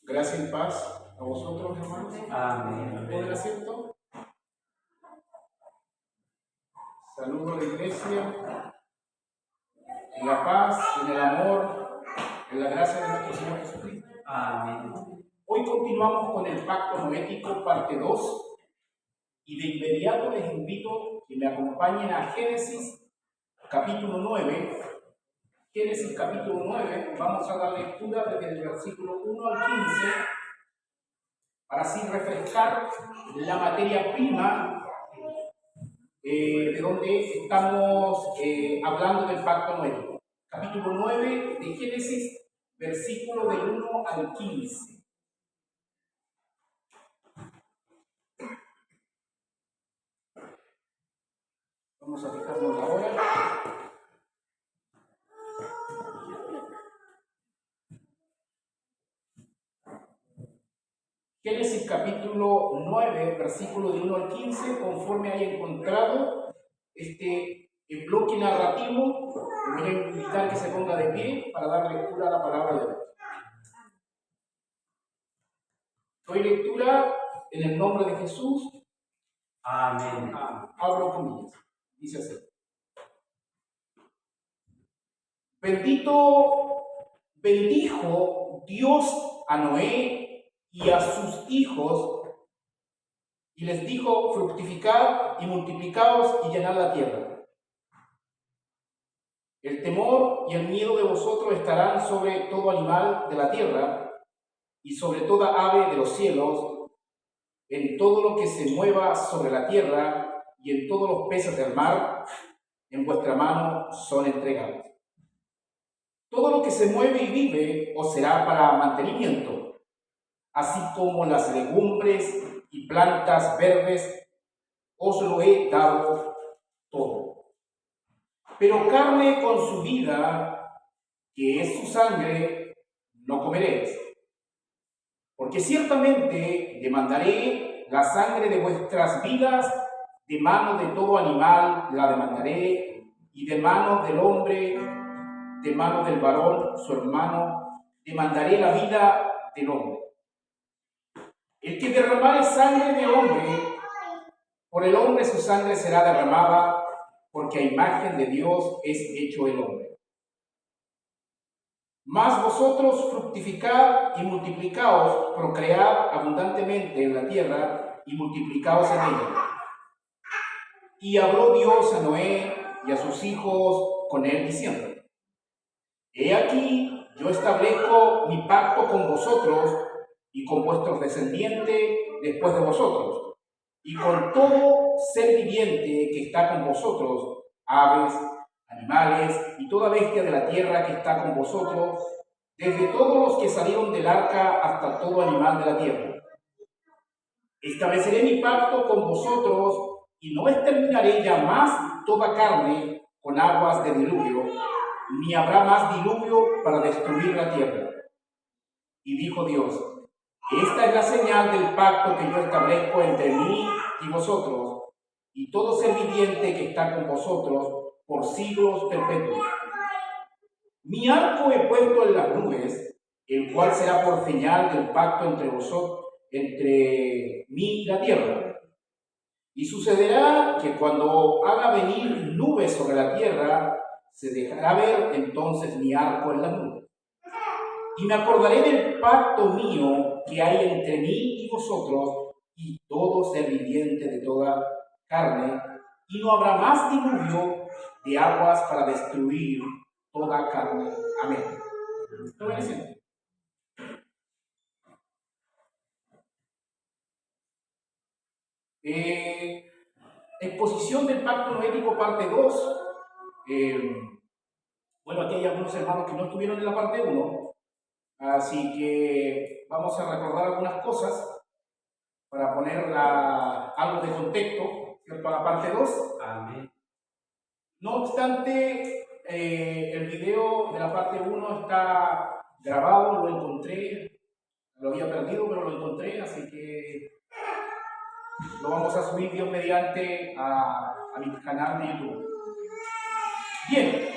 Gracias y paz a vosotros, hermanos. Amén. ¿Todo el asiento? Saludo a la iglesia en la paz, en el amor, en la gracia de nuestro Señor Jesucristo. Amén. Hoy continuamos con el pacto noético, parte 2, y de inmediato les invito que me acompañen a Génesis capítulo 9. Génesis capítulo 9, vamos a dar lectura desde el versículo 1 al 15, para así refrescar la materia prima de donde estamos hablando del pacto noético. Capítulo 9 de Génesis, versículo del 1 al 15. Vamos a fijarnos la hora. Génesis capítulo 9, versículo del 1 al 15, conforme haya encontrado este bloque narrativo, me voy a invitar que se ponga de pie para dar lectura a la palabra de Dios. Doy lectura en el nombre de Jesús. Amén. Abro comillas. Dice así. Bendijo Dios a Noé y a sus hijos, y les dijo: fructificad y multiplicaos y llenad la tierra. El temor y el miedo de vosotros estarán sobre todo animal de la tierra y sobre toda ave de los cielos, en todo lo que se mueva sobre la tierra y en todos los peces del mar, en vuestra mano son entregados. Todo lo que se mueve y vive os será para mantenimiento, así como las legumbres y plantas verdes, os lo he dado todo. Pero carne con su vida, que es su sangre, no comeréis. Porque ciertamente demandaré la sangre de vuestras vidas, de mano de todo animal la demandaré, y de mano del hombre, de mano del varón, su hermano, demandaré la vida del hombre. El que derramare sangre de hombre, por el hombre su sangre será derramada, porque a imagen de Dios es hecho el hombre. Mas vosotros fructificad y multiplicaos, procread abundantemente en la tierra y multiplicaos en ella. Y habló Dios a Noé y a sus hijos con él diciendo: he aquí, yo establezco mi pacto con vosotros y con vuestros descendientes después de vosotros, y con todo ser viviente que está con vosotros, aves, animales y toda bestia de la tierra que está con vosotros, desde todos los que salieron del arca hasta todo animal de la tierra. Estableceré mi pacto con vosotros y no exterminaré ya más toda carne con aguas de diluvio, ni habrá más diluvio para destruir la tierra. Y dijo Dios: esta es la señal del pacto que yo establezco entre mí y vosotros, y todo ser viviente que está con vosotros por siglos perpetuos. Mi arco he puesto en las nubes, el cual será por señal del pacto entre vosotros, entre mí y la tierra. Y sucederá que cuando haga venir nubes sobre la tierra, se dejará ver entonces mi arco en las nubes. Y me acordaré del pacto mío que hay entre mí y vosotros y todo ser viviente de toda carne, y no habrá más diluvio de aguas para destruir toda carne. Amén. ¿Está obedeciendo? Exposición del pacto noético, parte 2. Bueno, aquí hay algunos hermanos que no estuvieron en la parte 1, así que vamos a recordar algunas cosas para poner algo de contexto, ¿cierto?, a la parte 2. Amén. No obstante, el video de la parte 1 está grabado, lo encontré, lo había perdido, pero lo encontré, así que Lo vamos a subir Dios mediante a mi canal de YouTube. Bien,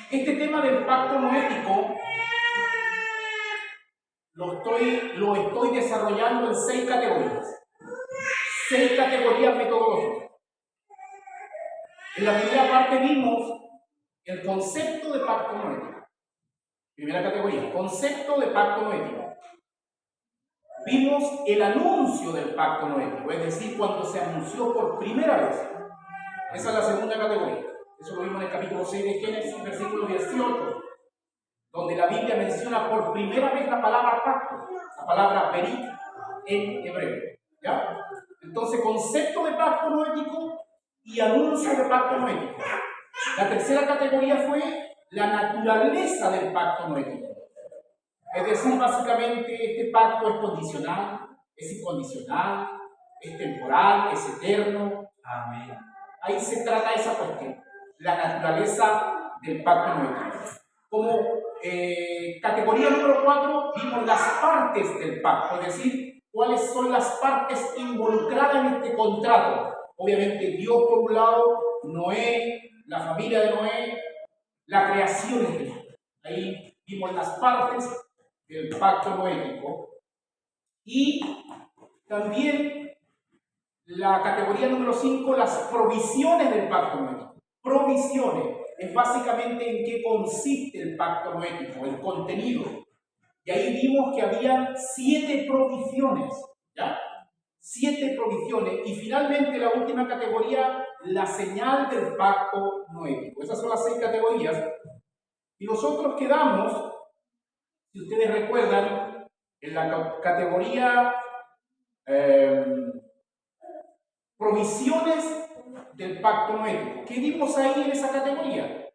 este tema del pacto noético lo estoy desarrollando en 6 categorías. 6 categorías metodológicas. En la primera parte vimos el concepto de pacto noético. Primera categoría, concepto de pacto noético. Vimos el anuncio del pacto noético, es decir, cuando se anunció por primera vez. Esa es la segunda categoría. Eso lo vimos en el capítulo 6 de Génesis, versículo 18, donde la Biblia menciona por primera vez la palabra pacto, la palabra berit en hebreo. ¿Ya? Entonces, concepto de pacto noético y anuncio de pacto noético. La tercera categoría fue la naturaleza del pacto noético. Es decir, básicamente este pacto es condicional, es incondicional, es temporal, es eterno. Amén. Ahí se trata esa cuestión, la naturaleza del pacto noético. Como categoría número 4 vimos las partes del pacto, es decir, cuáles son las partes involucradas en este contrato. Obviamente Dios por un lado, Noé, la familia de Noé, la creación de Dios. Ahí vimos las partes del pacto noético. Y también la categoría número 5, las provisiones del pacto noético. Provisiones es básicamente en qué consiste el pacto noético, el contenido. Y ahí vimos que había 7 provisiones, ¿ya? 7 provisiones. Y finalmente la última categoría, la señal del pacto noético. Esas son las 6 categorías. Y nosotros quedamos, si ustedes recuerdan, en la categoría provisiones del pacto noético. ¿Qué vimos ahí en esa categoría?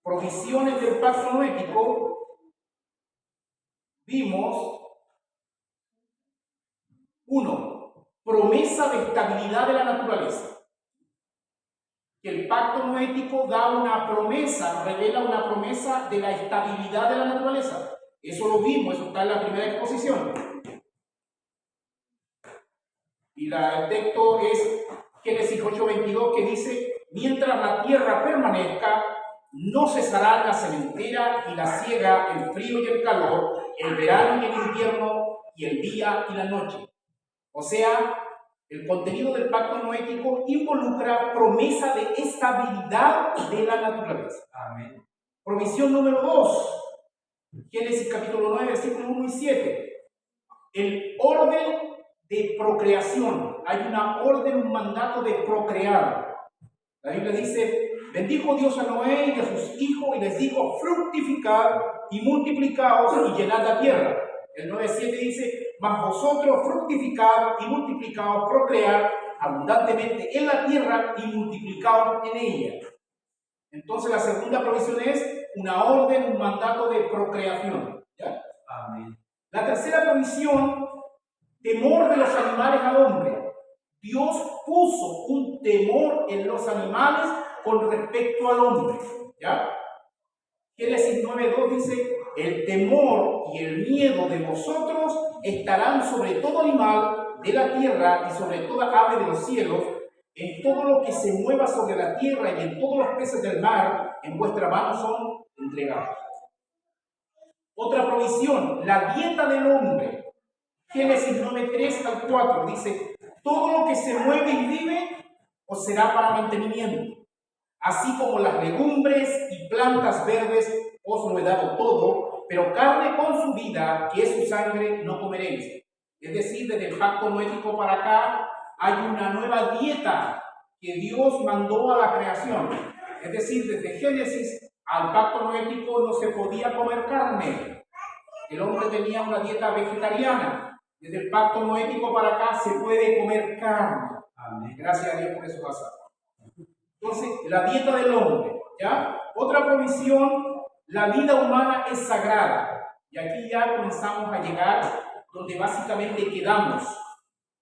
Provisiones del pacto noético. Vimos 1. Promesa de estabilidad de la naturaleza. Que el pacto noético da una promesa, revela una promesa de la estabilidad de la naturaleza. Eso lo vimos, eso está en la primera exposición. Y el texto es Génesis 8:22, que dice: mientras la tierra permanezca, no cesará la sementera y la siega, el frío y el calor, el verano y el invierno, y el día y la noche. O sea, el contenido del pacto noético involucra promesa de estabilidad de la naturaleza. Amén. Provisión número 2, Génesis capítulo 9, versículos 1 y 7. El orden de procreación. Hay una orden, un mandato de procrear. La Biblia dice: bendijo Dios a Noé y a sus hijos y les dijo: fructificad y multiplicaos y llenad la tierra. El 9:7 dice: mas vosotros fructificad y multiplicaos, procread abundantemente en la tierra y multiplicaos en ella. Entonces la segunda provisión es una orden, un mandato de procreación. ¿Ya? Amén. La tercera provisión, temor de los animales al hombre. Dios puso un temor en los animales con respecto al hombre. ¿Ya? Génesis 9:2 dice: el temor y el miedo de vosotros estarán sobre todo animal de la tierra y sobre toda ave de los cielos, en todo lo que se mueva sobre la tierra y en todos los peces del mar, en vuestra mano son entregados. Otra provisión, la dieta del hombre. Génesis 9:3 al 4 dice: todo lo que se mueve y vive os será para mantenimiento, así como las legumbres y plantas verdes os lo he dado todo, pero carne con su vida, que es su sangre, no comeréis. Es decir, desde el pacto noético para acá hay una nueva dieta que Dios mandó a la creación. Es decir, desde Génesis al pacto noético no se podía comer carne. El hombre tenía una dieta vegetariana. Desde el pacto noético para acá se puede comer carne. Amén. Gracias a Dios por eso pasa. Entonces, la dieta del hombre, ¿ya? Otra provisión, la vida humana es sagrada. Y aquí ya comenzamos a llegar donde básicamente quedamos.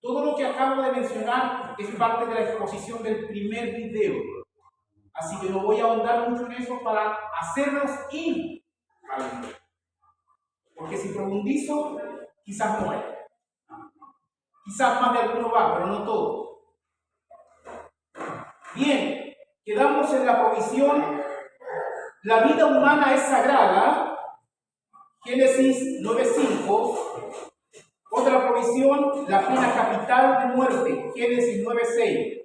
Todo lo que acabo de mencionar es parte de la exposición del primer video. Así que no voy a ahondar mucho en eso para hacerlos ir al video. Porque si profundizo, quizás muera. Quizás más de alguno va, pero no todos. Bien, quedamos en la provisión. La vida humana es sagrada. Génesis 9:5. Otra provisión, la pena capital de muerte. Génesis 9:6.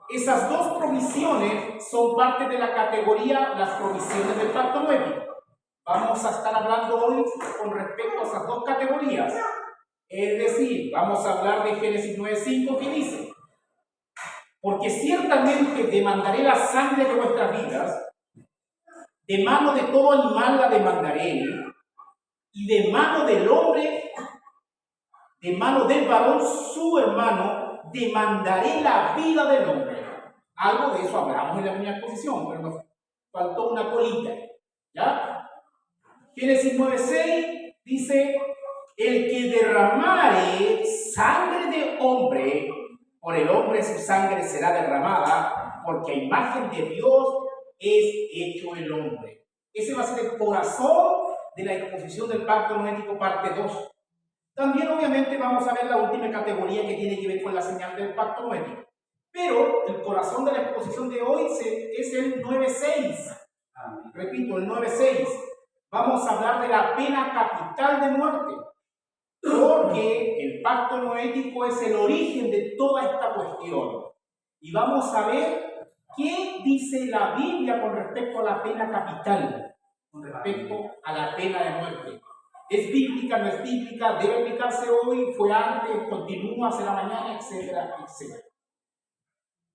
Esas dos provisiones son parte de la categoría las provisiones del pacto noético. Vamos a estar hablando hoy con respecto a esas dos categorías. Es decir, vamos a hablar de Génesis 9:5 que dice: porque ciertamente demandaré la sangre de vuestras vidas, de mano de todo animal la demandaré, y de mano del hombre, de mano del varón su hermano, demandaré la vida del hombre. Algo de eso hablamos en la primera exposición, pero nos faltó una colita. ¿Ya? Génesis 9:6 dice: el que derramare sangre de hombre, por el hombre su sangre será derramada, porque a imagen de Dios es hecho el hombre. Ese va a ser el corazón de la exposición del pacto noético parte 2. También obviamente vamos a ver la última categoría que tiene que ver con la señal del pacto noético. Pero el corazón de la exposición de hoy es el 9:6. Repito, el 9:6. Vamos a hablar de la pena capital de muerte, porque el pacto noético es el origen de toda esta cuestión. Y vamos a ver qué dice la Biblia con respecto a la pena capital, con respecto a la pena de muerte. ¿Es bíblica, no es bíblica? ¿Debe aplicarse hoy? ¿Fue antes? ¿Continúa? ¿Será mañana? Etcétera, etcétera.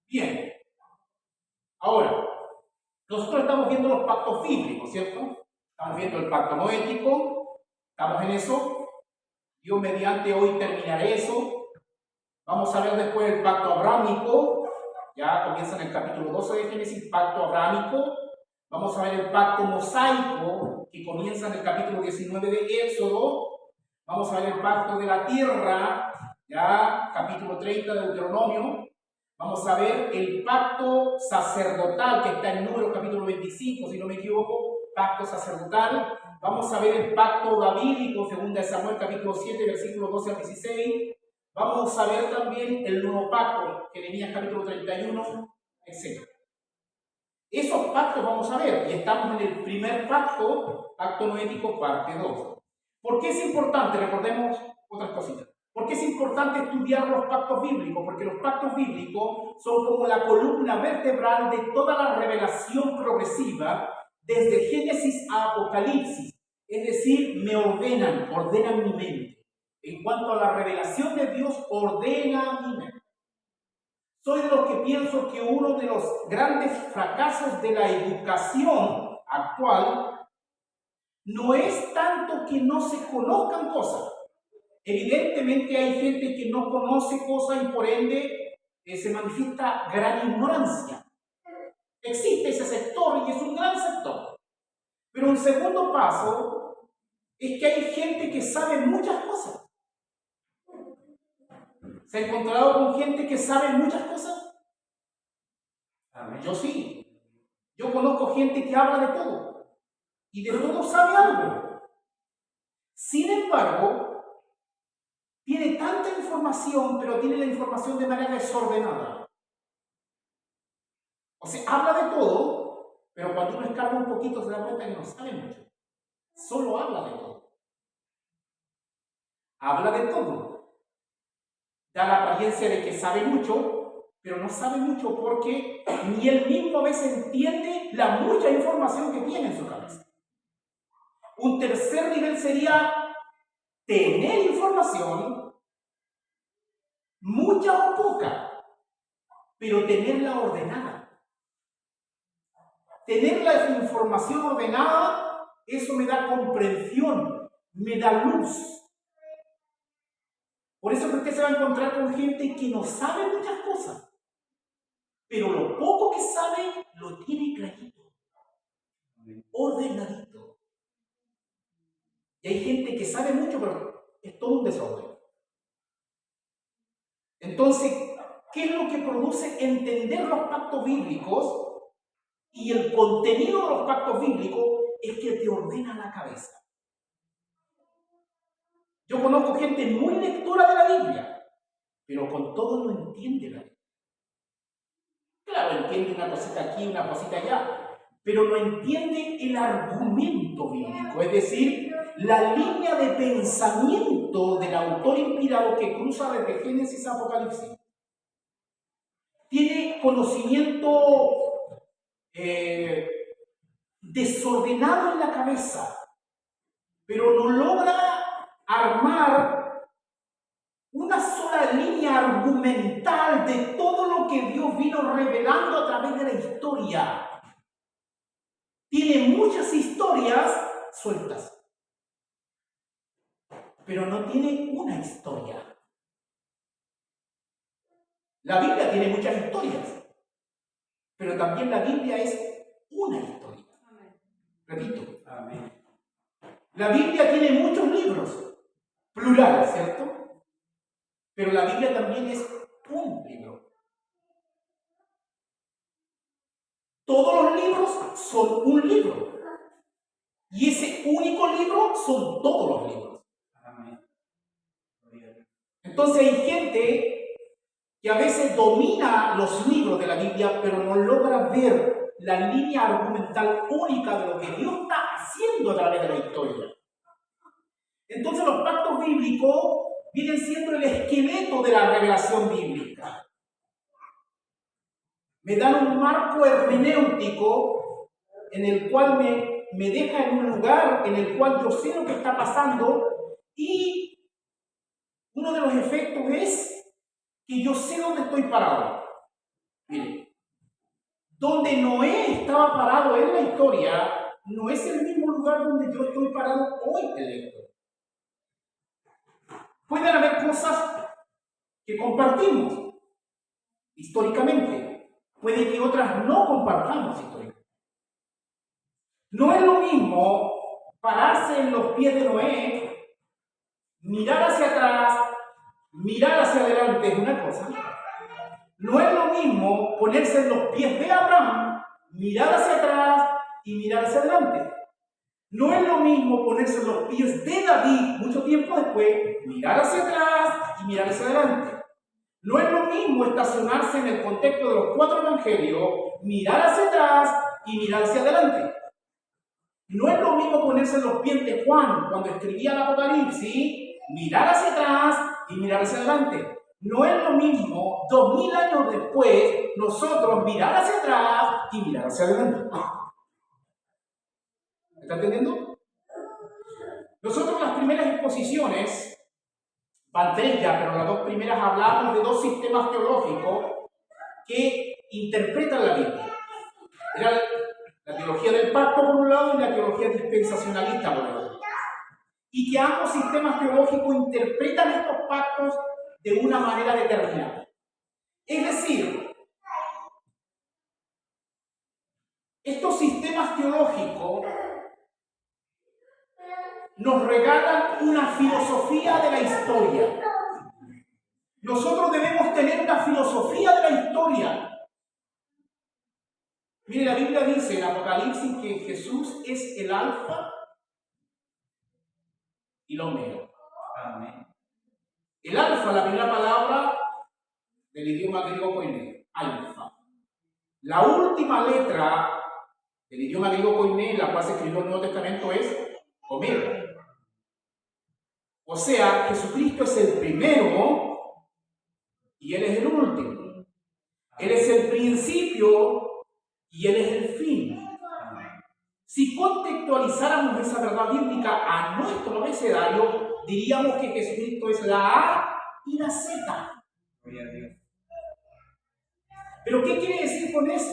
Bien. Ahora, nosotros estamos viendo los pactos bíblicos, ¿cierto? Estamos viendo el pacto noético, estamos en eso. Yo mediante hoy terminaré eso. Vamos a ver después el pacto abrámico. Ya comienza en el capítulo 12 de Génesis, pacto abrámico. Vamos a ver el pacto mosaico, que comienza en el capítulo 19 de Éxodo. Vamos a ver el pacto de la tierra, ya capítulo 30 de Deuteronomio. Vamos a ver el pacto sacerdotal, que está en Números capítulo 25, si no me equivoco, pacto sacerdotal. Vamos a ver el pacto davídico, 2 de Samuel capítulo 7, versículos 12 al 16. Vamos a ver también el nuevo pacto, Jeremías capítulo 31, etc. Esos pactos vamos a ver, y estamos en el primer pacto, pacto noético, parte 2. ¿Por qué es importante? Recordemos otras cositas. ¿Por qué es importante estudiar los pactos bíblicos? Porque los pactos bíblicos son como la columna vertebral de toda la revelación progresiva, desde Génesis a Apocalipsis. Es decir, me ordenan mi mente. En cuanto a la revelación de Dios, ordena mi mente. Soy de los que pienso que uno de los grandes fracasos de la educación actual no es tanto que no se conozcan cosas. Evidentemente hay gente que no conoce cosas y por ende se manifiesta gran ignorancia. Existe ese sector y es un gran sector. Pero un segundo paso es que hay gente que sabe muchas cosas. ¿Se ha encontrado con gente que sabe muchas cosas? Yo sí. Yo conozco gente que habla de todo y de todo sabe algo. Sin embargo, tiene tanta información, pero tiene la información de manera desordenada. O sea, habla de todo, pero cuando uno escarba un poquito se da cuenta que no sabe mucho. Solo habla de todo. Habla de todo. Da la apariencia de que sabe mucho, pero no sabe mucho porque ni él mismo a veces entiende la mucha información que tiene en su cabeza. Un tercer nivel sería tener información, mucha o poca, pero tenerla ordenada. Tener la información ordenada, eso me da comprensión, me da luz. Por eso que usted se va a encontrar con gente que no sabe muchas cosas, pero lo poco que sabe lo tiene clarito, ordenadito. Y hay gente que sabe mucho, pero es todo un desorden. Entonces, ¿qué es lo que produce entender los pactos bíblicos? Y el contenido de los pactos bíblicos es que te ordena la cabeza. Yo conozco gente muy lectora de la Biblia, pero con todo no entiende la Biblia. Claro, entiende una cosita aquí, una cosita allá, pero no entiende el argumento bíblico, es decir, la línea de pensamiento del autor inspirado que cruza desde Génesis a Apocalipsis. Tiene conocimiento desordenado en la cabeza, pero no logra armar una sola línea argumental de todo lo que Dios vino revelando a través de la historia. Tiene muchas historias sueltas, pero no tiene una historia. La Biblia tiene muchas historias, pero también la Biblia es una historia. Repito, Amén. la Biblia tiene muchos libros, plural, ¿cierto? Pero la Biblia también es un libro. Todos los libros son un libro. Y ese único libro son todos los libros. Amén. Entonces hay gente que a veces domina los libros de la Biblia, pero no logra ver la línea argumental única de lo que Dios está haciendo a través de la historia. Entonces los pactos bíblicos vienen siendo el esqueleto de la revelación bíblica. Me dan un marco hermenéutico en el cual me deja en un lugar en el cual yo sé lo que está pasando, y uno de los efectos es que yo sé dónde estoy parado. Miren, donde Noé estaba parado en la historia no es el mismo lugar donde yo estoy parado hoy en la historia. Pueden haber cosas que compartimos históricamente, puede que otras no compartamos históricamente. No es lo mismo pararse en los pies de Noé, mirar hacia atrás, mirar hacia adelante es una cosa. No es lo mismo ponerse en los pies de Abraham, mirar hacia atrás y mirar hacia adelante. No es lo mismo ponerse en los pies de David mucho tiempo después, mirar hacia atrás y mirar hacia adelante. No es lo mismo estacionarse en el contexto de los 4 evangelios, mirar hacia atrás y mirar hacia adelante. No es lo mismo ponerse en los pies de Juan cuando escribía el Apocalipsis, mirar hacia atrás y mirar hacia adelante. No es lo mismo 2000 años después nosotros mirar hacia atrás y mirar hacia adelante. ¿Me está entendiendo? Nosotros en las primeras exposiciones, van 3 ya, pero las 2 primeras hablamos de 2 sistemas teológicos que interpretan la Biblia. Era la teología del pacto por un lado y la teología dispensacionalista por el otro. Y que ambos sistemas teológicos interpretan estos pactos de una manera determinada. Es decir, estos sistemas teológicos nos regalan una filosofía de la historia. Nosotros debemos tener una filosofía de la historia. Mire, la Biblia dice en Apocalipsis que Jesús es el alfa y el omega. Amén. El alfa, la primera palabra del idioma griego koiné, alfa. La última letra del idioma griego koiné, en la cual se escribió el Nuevo Testamento, es omega. O sea, Jesucristo es el primero y Él es el último. Él es el principio y Él es el fin. Si contextualizáramos esa verdad bíblica a nuestro abecedario, diríamos que Jesucristo es la A y la Z. ¿Pero qué quiere decir con eso?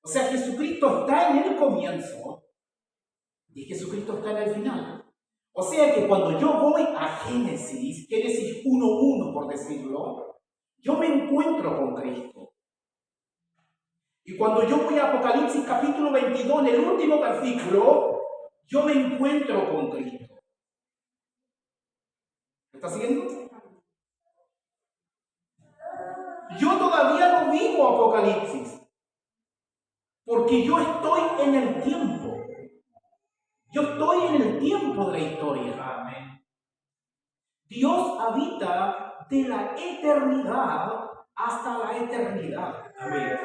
O sea, Jesucristo está en el comienzo y Jesucristo está en el final. O sea que cuando yo voy a Génesis 1:1 por decirlo, yo me encuentro con Cristo. Y cuando yo voy a Apocalipsis capítulo 22, en el último versículo, yo me encuentro con Cristo. ¿Me está siguiendo? Yo todavía no vivo Apocalipsis, porque yo estoy en el tiempo. Yo estoy en el tiempo de la historia. Amén. Dios habita de la eternidad hasta la eternidad. Amén.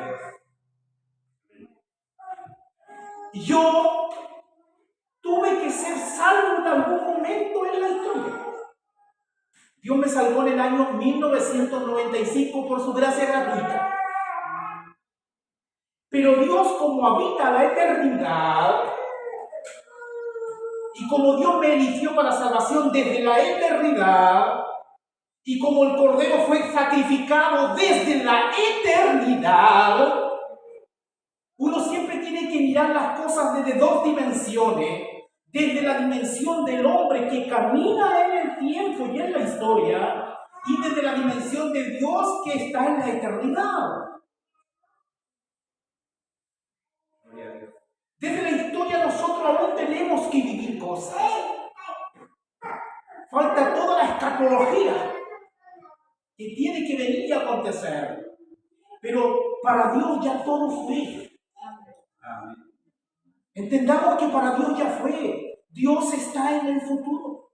Yo tuve que ser salvo en algún momento en la historia. Dios me salvó en el año 1995 por su gracia gratuita. Pero Dios, como habita la eternidad, y como Dios me eligió para salvación desde la eternidad, y como el Cordero fue sacrificado desde la eternidad, uno siempre tiene que mirar las cosas desde dos dimensiones. Desde la dimensión del hombre que camina en el tiempo y en la historia, y desde la dimensión de Dios que está en la eternidad. Desde la historia nosotros aún tenemos que vivir cosas. Falta toda la escatología que tiene que venir y acontecer. Pero para Dios ya todo fue. Entendamos que para Dios ya fue. Dios está en el futuro.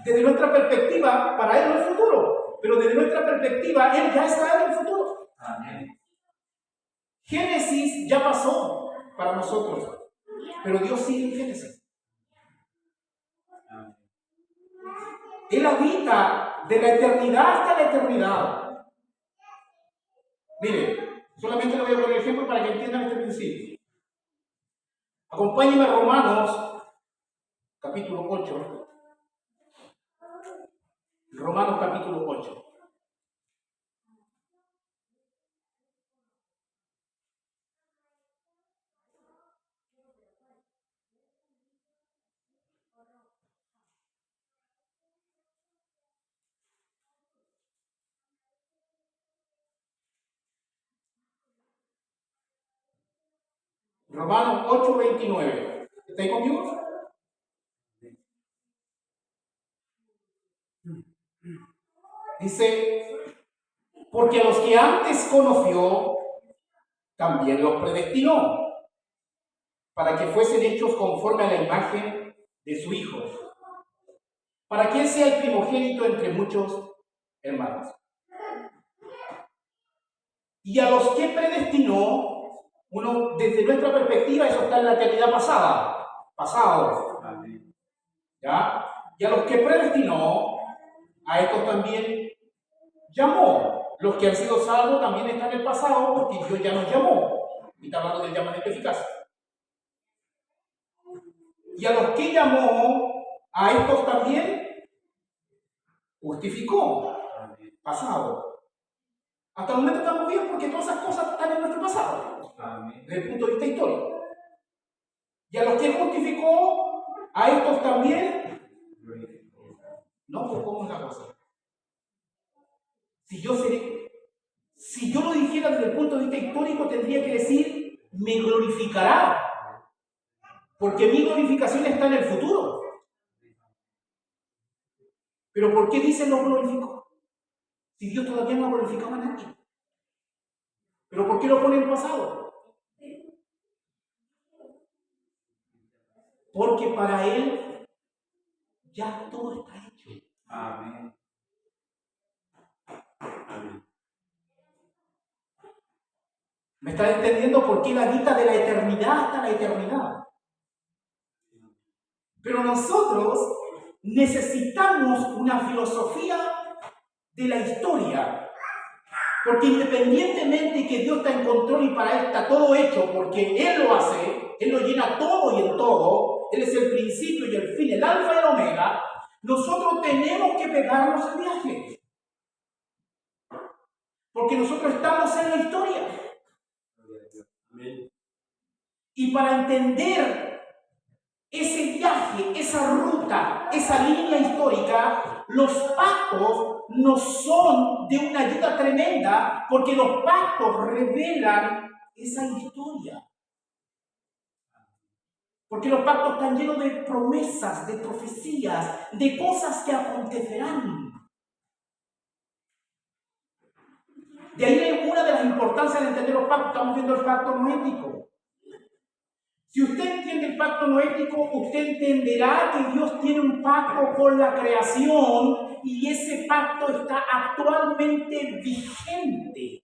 Desde nuestra perspectiva, para Él no es futuro. Pero desde nuestra perspectiva, Él ya está en el futuro. Amén. Génesis ya pasó para nosotros. Pero Dios sigue en Génesis. Él habita de la eternidad hasta la eternidad. Mire, solamente le voy a poner ejemplo para que entiendan este principio. Acompáñenme a Romanos, capítulo 8. Romanos, capítulo 8. Romanos 8:29. ¿Está ahí conmigo? Dice, porque a los que antes conoció, también los predestinó, para que fuesen hechos conforme a la imagen de su Hijo, para que Él sea el primogénito entre muchos hermanos. Y a los que predestinó, uno, desde nuestra perspectiva, eso está en la eternidad pasado. ¿Ya? Y a los que predestinó, a estos también llamó. Los que han sido salvos también están en el pasado, porque Dios ya nos llamó. Y está hablando del llamamiento eficaz. Y a los que llamó, a estos también justificó. Pasado. Hasta el momento estamos bien porque todas esas cosas están en nuestro pasado. Desde el punto de vista histórico. Y a los que justificó, a estos también. No, pues ¿cómo es la cosa? Si yo lo dijera desde el punto de vista histórico, tendría que decir, me glorificará. Porque mi glorificación está en el futuro. Pero ¿por qué dice no glorificó? Si Dios todavía no glorificaba a nadie. ¿Pero por qué lo pone en el pasado? Porque para Él ya todo está hecho. Amén. Amén. ¿Me estás entendiendo por qué Él habita de la eternidad hasta la eternidad? Pero nosotros necesitamos una filosofía de la historia. Porque independientemente que Dios está en control y para Él está todo hecho, porque Él lo hace, Él lo llena todo y en todo, Él es el principio y el fin, el alfa y el omega, nosotros tenemos que pegarnos el viaje. Porque nosotros estamos en la historia. Y para entender ese viaje, esa ruta, esa línea histórica, los pactos nos son de una ayuda tremenda porque los pactos revelan esa historia. Porque los pactos están llenos de promesas, de profecías, de cosas que acontecerán. De ahí una de las importancias de entender los pactos. Estamos viendo el pacto noético. Si usted entiende el pacto noético, usted entenderá que Dios tiene un pacto con la creación y ese pacto está actualmente vigente.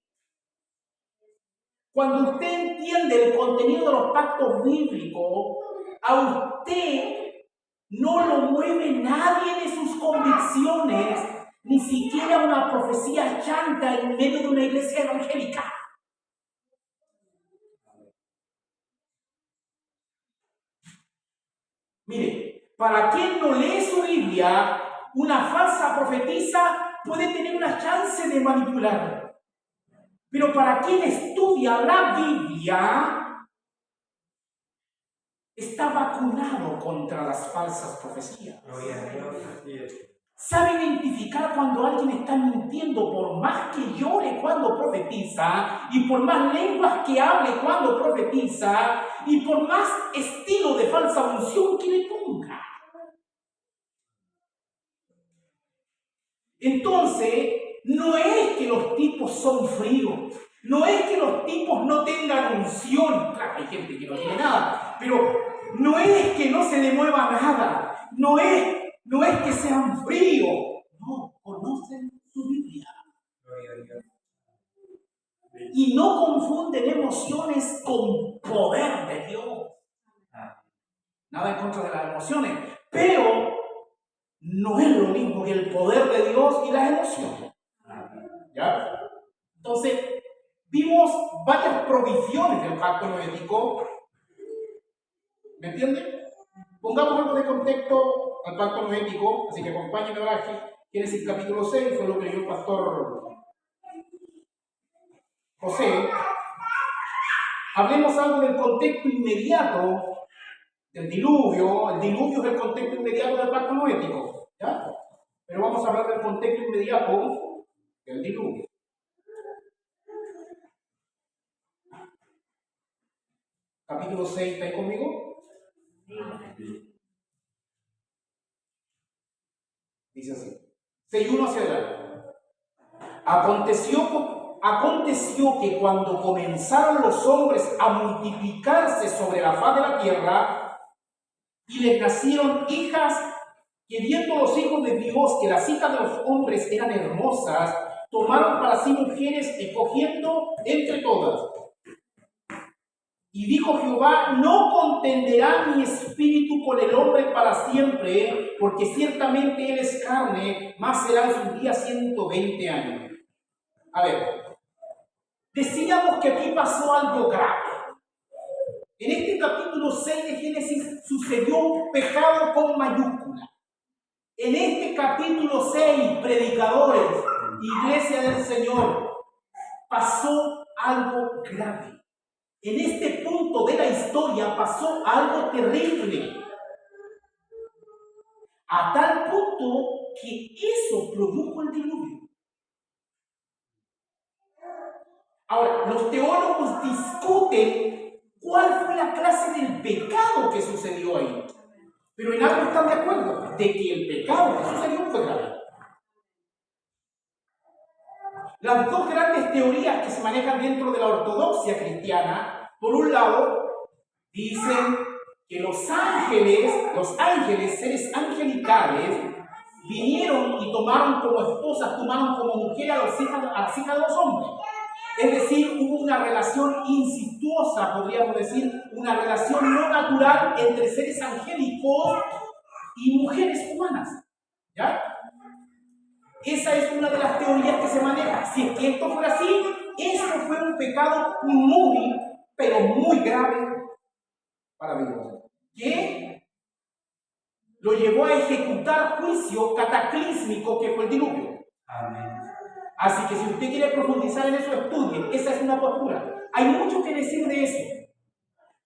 Cuando usted entiende el contenido de los pactos bíblicos, a usted no lo mueve nadie de sus convicciones, ni siquiera una profecía chanta en medio de una iglesia evangélica. Mire, para quien no lee su Biblia, una falsa profetisa puede tener una chance de manipularlo. Pero para quien estudia la Biblia, está vacunado contra las falsas profecías. Sabe identificar cuando alguien está mintiendo, por más que llore cuando profetiza, y por más lenguas que hable cuando profetiza, y por más estilo de falsa unción que le ponga. Entonces, no es que los tipos son fríos, no es que los tipos no tengan unción. Claro, hay gente que no tiene nada, pero no es que no se le mueva nada, no es que sean fríos, no, conocen su Biblia. Y no confunden emociones con poder de Dios. Nada en contra de las emociones, pero no es lo mismo que el poder de Dios y las emociones. ¿Ya? Entonces, vimos varias provisiones del pacto noético. ¿Me entienden? Pongamos algo de contexto al pacto noético, así que acompáñenme ahora. Génesis capítulo 6, fue lo que leyó el pastor José. Hablemos algo del contexto inmediato del diluvio. El diluvio es el contexto inmediato del pacto noético, ¿ya? Pero vamos a hablar del contexto inmediato del diluvio. Capítulo 6, ¿está ahí conmigo? Dice así. 6:1 hacia adelante. Aconteció que cuando comenzaron los hombres a multiplicarse sobre la faz de la tierra, y les nacieron hijas, que viendo los hijos de Dios que las hijas de los hombres eran hermosas, tomaron para sí mujeres, escogiendo entre todas. Y dijo Jehová: no contenderá mi espíritu con el hombre para siempre, porque ciertamente él es carne, mas serán sus días 120 años. A ver, decíamos que aquí pasó algo grave. En este capítulo 6 de Génesis sucedió un pecado con mayúscula. En este capítulo 6, predicadores, iglesia del Señor, pasó algo grave. En este punto de la historia pasó algo terrible. A tal punto que eso produjo el diluvio. Ahora, los teólogos discuten cuál fue la clase del pecado que sucedió ahí. Pero en algo están de acuerdo, de que el pecado que sucedió fue grave. Las dos grandes teorías que se manejan dentro de la ortodoxia cristiana, por un lado, dicen que los ángeles, seres angelicales, vinieron y tomaron como esposas, tomaron como mujer a las hijas de los hombres. Es decir, hubo una relación incestuosa, podríamos decir, una relación no natural entre seres angélicos y mujeres humanas. ¿Ya? Esa es una de las teorías que se maneja. Si es que esto fuera así, eso fue un pecado muy, pero muy grave para Dios, que lo llevó a ejecutar juicio cataclísmico que fue el diluvio. Amén. Así que si usted quiere profundizar en eso, estudie. Esa es una postura. Hay mucho que decir de eso.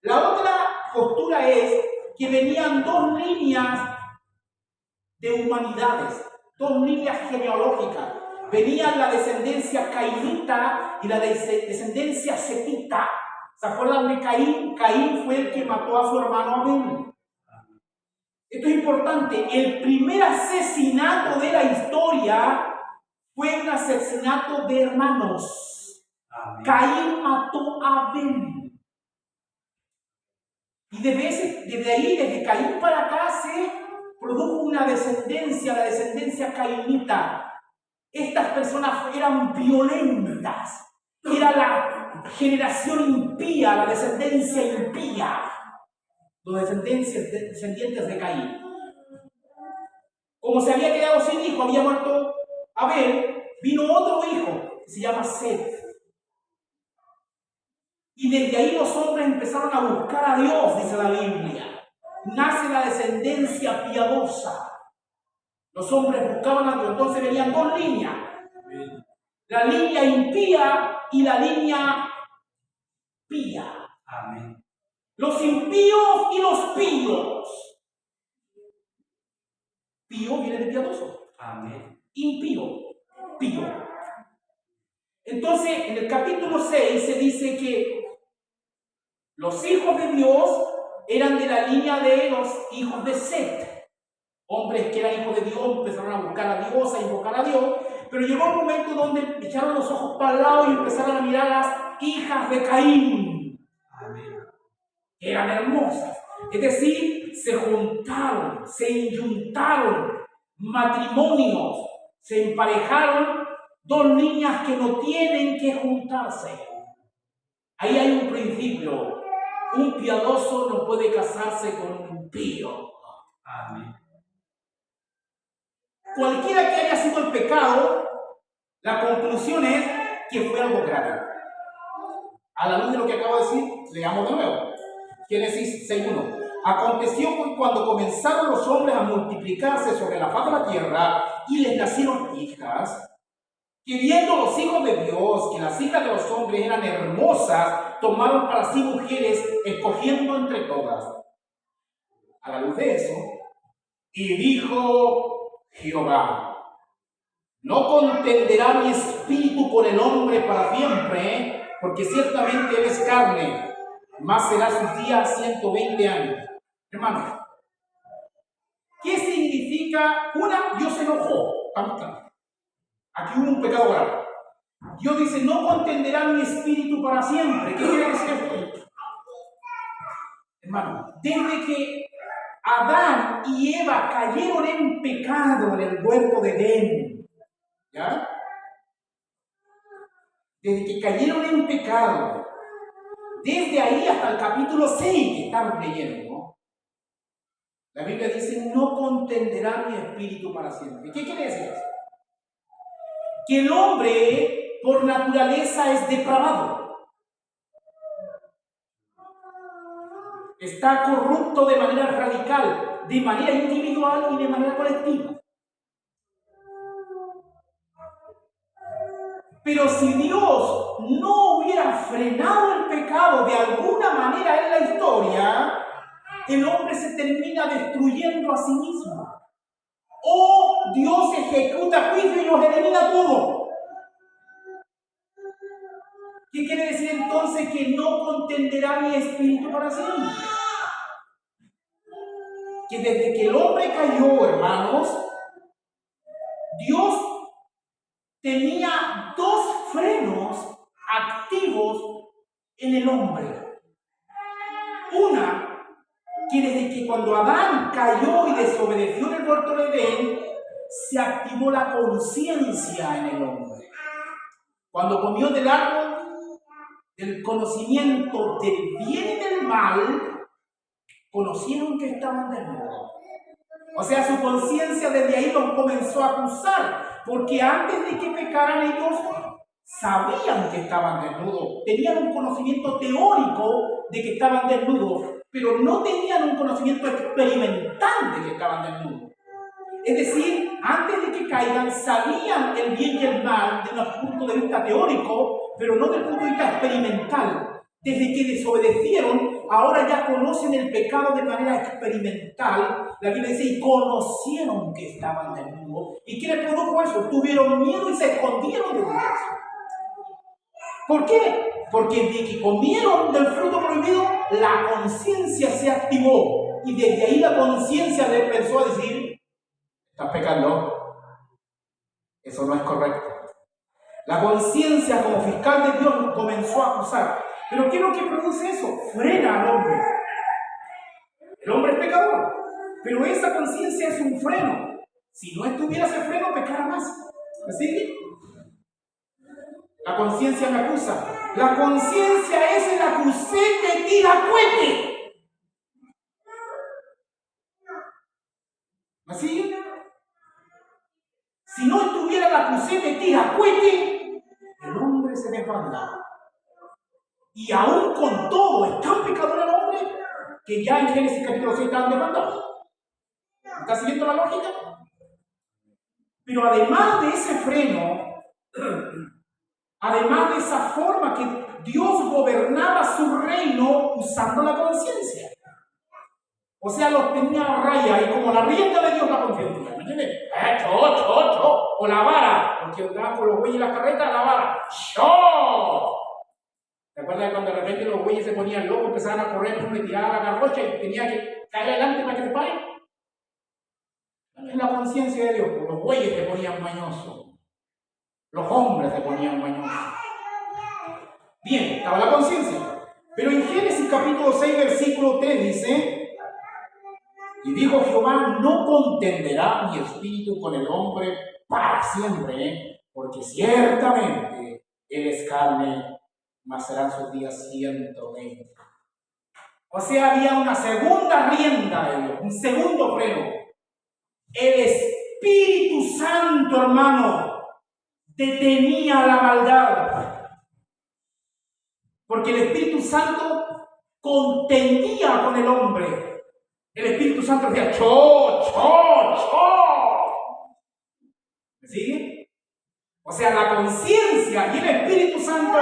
La otra postura es que venían dos líneas de humanidades, dos líneas genealógicas. Venía la descendencia cainita y la descendencia setita. ¿Se acuerdan de Caín? Caín fue el que mató a su hermano Abel. Esto es importante. El primer asesinato de la historia fue un asesinato de hermanos. Amén. Caín mató a Abel. Y desde ahí, desde Caín para acá, se produjo una descendencia, la descendencia cainita. Estas personas eran violentas. Era la generación impía, la descendencia impía. Los descendientes de Caín. Como se había quedado sin hijo, había muerto Abel, vino otro hijo que se llama Set. Y desde ahí los hombres empezaron a buscar a Dios, dice la Biblia. Nace la descendencia piadosa. Los hombres buscaban a Dios. Entonces venían dos líneas. La línea impía y la línea pía. Amén. Los impíos y los píos. Pío viene de piadoso. Amén. Impío, pío. Entonces, en el capítulo 6 se dice que los hijos de Dios eran de la línea de los hijos de Set. Hombres que eran hijos de Dios empezaron a buscar a Dios, a invocar a Dios, pero llegó un momento donde echaron los ojos para el lado y empezaron a mirar a las hijas de Caín. Amén. Eran hermosas. Es decir, se juntaron, se inyuntaron matrimonios, se emparejaron dos niñas que no tienen que juntarse. Ahí hay un principio. Un piadoso no puede casarse con un impío. Amén. Cualquiera que haya sido el pecado, la conclusión es que fue algo grave. A la luz de lo que acabo de decir, leamos de nuevo. Génesis 6:1. Aconteció que cuando comenzaron los hombres a multiplicarse sobre la faz de la tierra y les nacieron hijas, que viendo los hijos de Dios que las hijas de los hombres eran hermosas, tomaron para sí mujeres, escogiendo entre todas. A la luz de eso, y dijo Jehová: no contenderá mi espíritu con el hombre para siempre, porque ciertamente él es carne, más será sus días 120 años. Hermanos, ¿qué significa? Una, Dios se enojó. Estamos claros. Aquí hubo un pecado grave. Dios dice: no contenderá mi espíritu para siempre. ¿Qué quiere decir esto? Hermano, desde que Adán y Eva cayeron en pecado en el huerto de Edén, ¿ya? Desde que cayeron en pecado, desde ahí hasta el capítulo 6 que estamos leyendo, ¿no? La Biblia dice: no contenderá mi espíritu para siempre. ¿Qué quiere decir eso? Que el hombre por naturaleza es depravado. Está corrupto de manera radical, de manera individual y de manera colectiva. Pero si Dios no hubiera frenado el pecado de alguna manera en la historia, el hombre se termina destruyendo a sí mismo. O Dios ejecuta juicio y los elimina a todos. ¿Qué quiere decir entonces? Que no contenderá mi espíritu para siempre. Que desde que el hombre cayó, hermanos, Dios tenía dos frenos activos en el hombre. Una, que desde que cuando Adán cayó y desobedeció en el huerto de Edén, se activó la conciencia en el hombre. Cuando comió del árbol del conocimiento del bien y del mal, conocieron que estaban desnudos. O sea, su conciencia desde ahí los comenzó a acusar, porque antes de que pecaran ellos sabían que estaban desnudos, tenían un conocimiento teórico de que estaban desnudos, pero no tenían un conocimiento experimental de que estaban desnudos. Es decir, antes de que caigan, sabían el bien y el mal desde un punto de vista teórico, pero no desde el punto de vista experimental. Desde que desobedecieron, ahora ya conocen el pecado de manera experimental. La Biblia dice: y conocieron que estaban desnudos. ¿Y qué les produjo eso? Tuvieron miedo y se escondieron de Dios. ¿Por qué? Porque de que comieron del fruto prohibido, la conciencia se activó. Y desde ahí la conciencia les empezó a decir: estás pecando. Eso no es correcto. La conciencia como fiscal de Dios comenzó a acusar. ¿Pero qué es lo que produce eso? Frena al hombre. El hombre es pecador. Pero esa conciencia es un freno. Si no estuviera ese freno, pecara más. ¿Me sigue? La conciencia me acusa. La conciencia es el acusete tiracuete. ¿Me sigue? Si no estuviera la acusete tiracuete, el hombre se desbanda. Y aún con todo, es tan pecador el hombre que ya en Génesis capítulo 6 estaban desbandados. ¿Está siguiendo la lógica? Pero además de ese freno, además de esa forma que Dios gobernaba su reino usando la conciencia. O sea, los tenía a raya y como la rienda de Dios la conciencia. ¿Me entiendes? O la vara, porque andaban con los bueyes y las carretas, la vara. ¡Cho! ¿Te acuerdas de cuando de repente los bueyes se ponían locos, empezaban a correr, uno le tiraba la garrocha y tenía que caer adelante para que se pare? Es la conciencia de Dios. Los bueyes se ponían mañosos. Los hombres se ponían mañosos. Bien, estaba la conciencia. Pero en Génesis capítulo 6, versículo 3 dice: y dijo Jehová, no contenderá mi espíritu con el hombre para siempre, porque ciertamente él es carne, mas serán sus días 120. O sea, había una segunda rienda de Dios, un segundo freno. El Espíritu Santo, hermano, detenía la maldad. Porque el Espíritu Santo contendía con el hombre. El Espíritu Santo decía, ¡cho! ¿Me sigue? O sea, la conciencia y el Espíritu Santo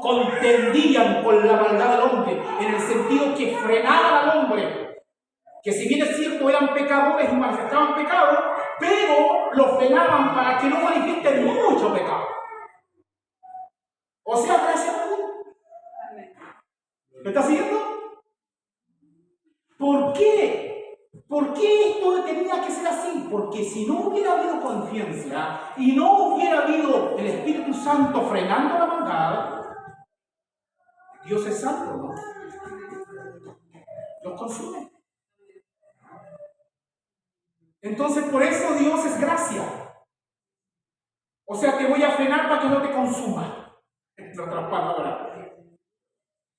contendían con la maldad del hombre, en el sentido que frenaban al hombre. Que si bien es cierto, eran pecadores y manifestaban pecado, pero los frenaban para que no manifiesten mucho pecado. O sea, gracias a Dios. ¿Me está siguiendo? ¿Por qué? ¿Por qué esto tenía que ser así? Porque si no hubiera habido conciencia y no hubiera habido el Espíritu Santo frenando la maldad, Dios es santo, ¿no? Los consume. Entonces, por eso Dios es gracia. O sea, te voy a frenar para que no te consuma. En otras palabras.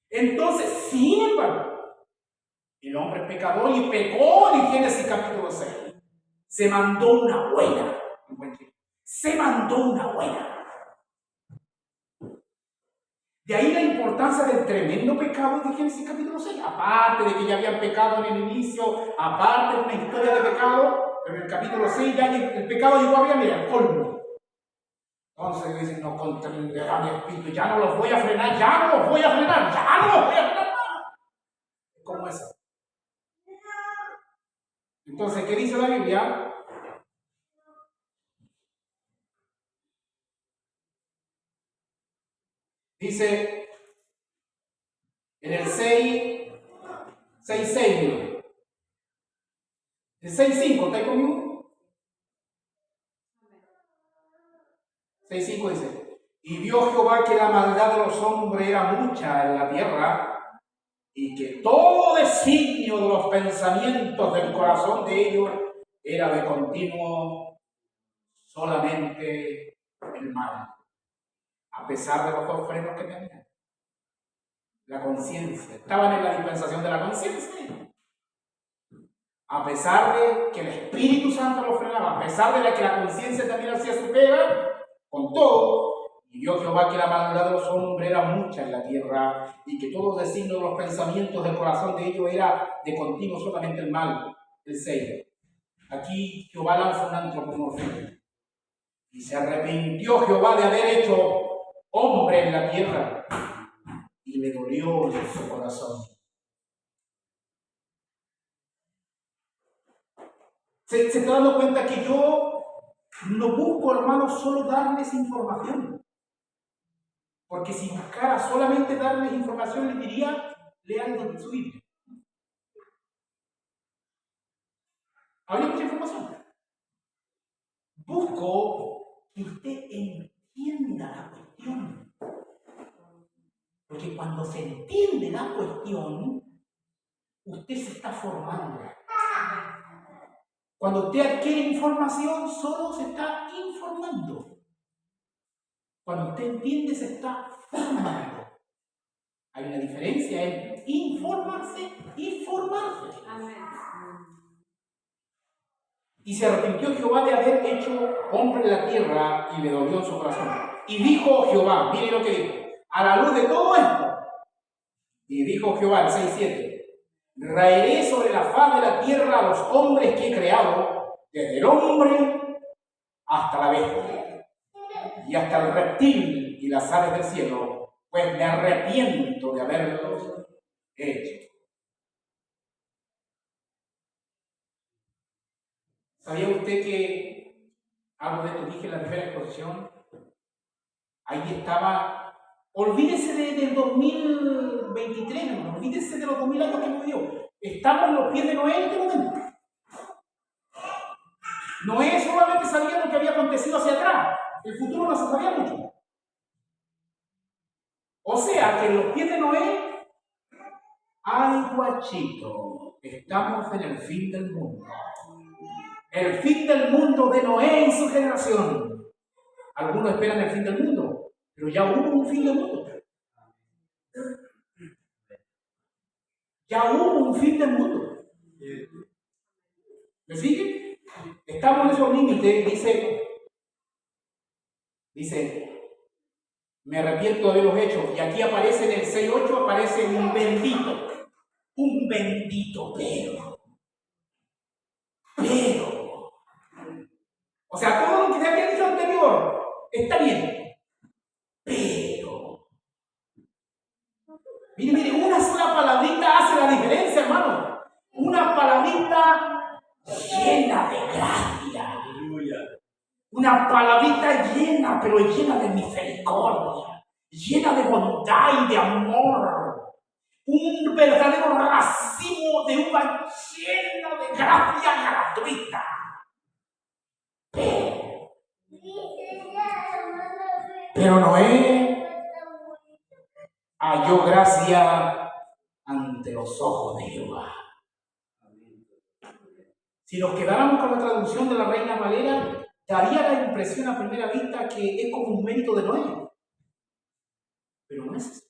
Entonces, sin embargo, el hombre pecador y pecó en Génesis capítulo 6. Se mandó una buena. Se mandó una buena. De ahí la importancia del tremendo pecado de Génesis capítulo 6. Aparte de que ya habían pecado en el inicio, aparte de una historia de pecado, pero en el capítulo 6 ya el pecado llegó a ver al colmo. Entonces dicen, no contenderá mi espíritu, ya no los voy a frenar, ya no los voy a frenar, ya no los voy a frenar. ¿Cómo es eso? Entonces, ¿qué dice la Biblia? Dice en el 6.6, el 6.5, ¿está ahí conmigo? 6.5 dice: y vio Jehová que la maldad de los hombres era mucha en la tierra, y que todo designio de los pensamientos del corazón de ellos era de continuo solamente el mal, a pesar de los dos frenos que tenían. La conciencia, estaban en la dispensación de la conciencia. A pesar de que el Espíritu Santo los frenaba, a pesar de que la conciencia también hacía su pega, con todo, y vio Jehová que la maldad de los hombres era mucha en la tierra, y que todo designio de los pensamientos del corazón de ellos era de continuo solamente el mal. El 6. Aquí Jehová lanza un antropomorfismo. Y se arrepintió Jehová de haber hecho hombre en la tierra, y le dolió en su corazón. ¿Se está dando cuenta que yo no busco, hermanos, solo darles información? Porque si buscara solamente darles información, les diría, lean su Biblia. Habría mucha información. Busco que usted entienda la cuestión. Porque cuando se entiende la cuestión, usted se está formando. Cuando usted adquiere información, solo se está informando. Cuando usted entiende, se está formando. Hay una diferencia entre informarse y formarse. Y se arrepintió Jehová de haber hecho hombre en la tierra y le dolió en su corazón. Y dijo Jehová, mire lo que dijo, a la luz de todo esto. Y dijo Jehová, el 6:7, raeré sobre la faz de la tierra a los hombres que he creado, desde el hombre hasta la bestia, y hasta el reptil y las aves del cielo, pues me arrepiento de haberlos hecho. ¿Sabía usted que algo de esto dije en la primera exposición? Ahí estaba, olvídese del 2023, hermano, olvídese de los 2000 años que vivió. Estamos en los pies de Noé en este momento. Noé solamente sabía lo que había acontecido hacia atrás, el futuro no se sabía mucho. O sea que en los pies de Noé, ay guachito, estamos en el fin del mundo. El fin del mundo de Noé y su generación. Algunos esperan el fin del mundo, pero ya hubo un fin del mundo. Ya hubo un fin del mundo. ¿Me sigue? Estamos en esos límites, dice, me arrepiento de haberlos hecho. Y aquí aparece en el 6:8, aparece un bendito, pero. O sea, todo lo que se había dicho anterior está bien, pero. Mire, una sola palabrita hace la diferencia, hermano. Una palabrita llena de gracia. Una palabrita llena, pero llena de misericordia, llena de bondad y de amor. Un verdadero racimo de uva lleno de gracia gratuita. Pero Noé halló gracia ante los ojos de Jehová. Si nos quedáramos con la traducción de la Reina Valera, daría la impresión a primera vista que es como un mérito de Noé. Pero no es eso.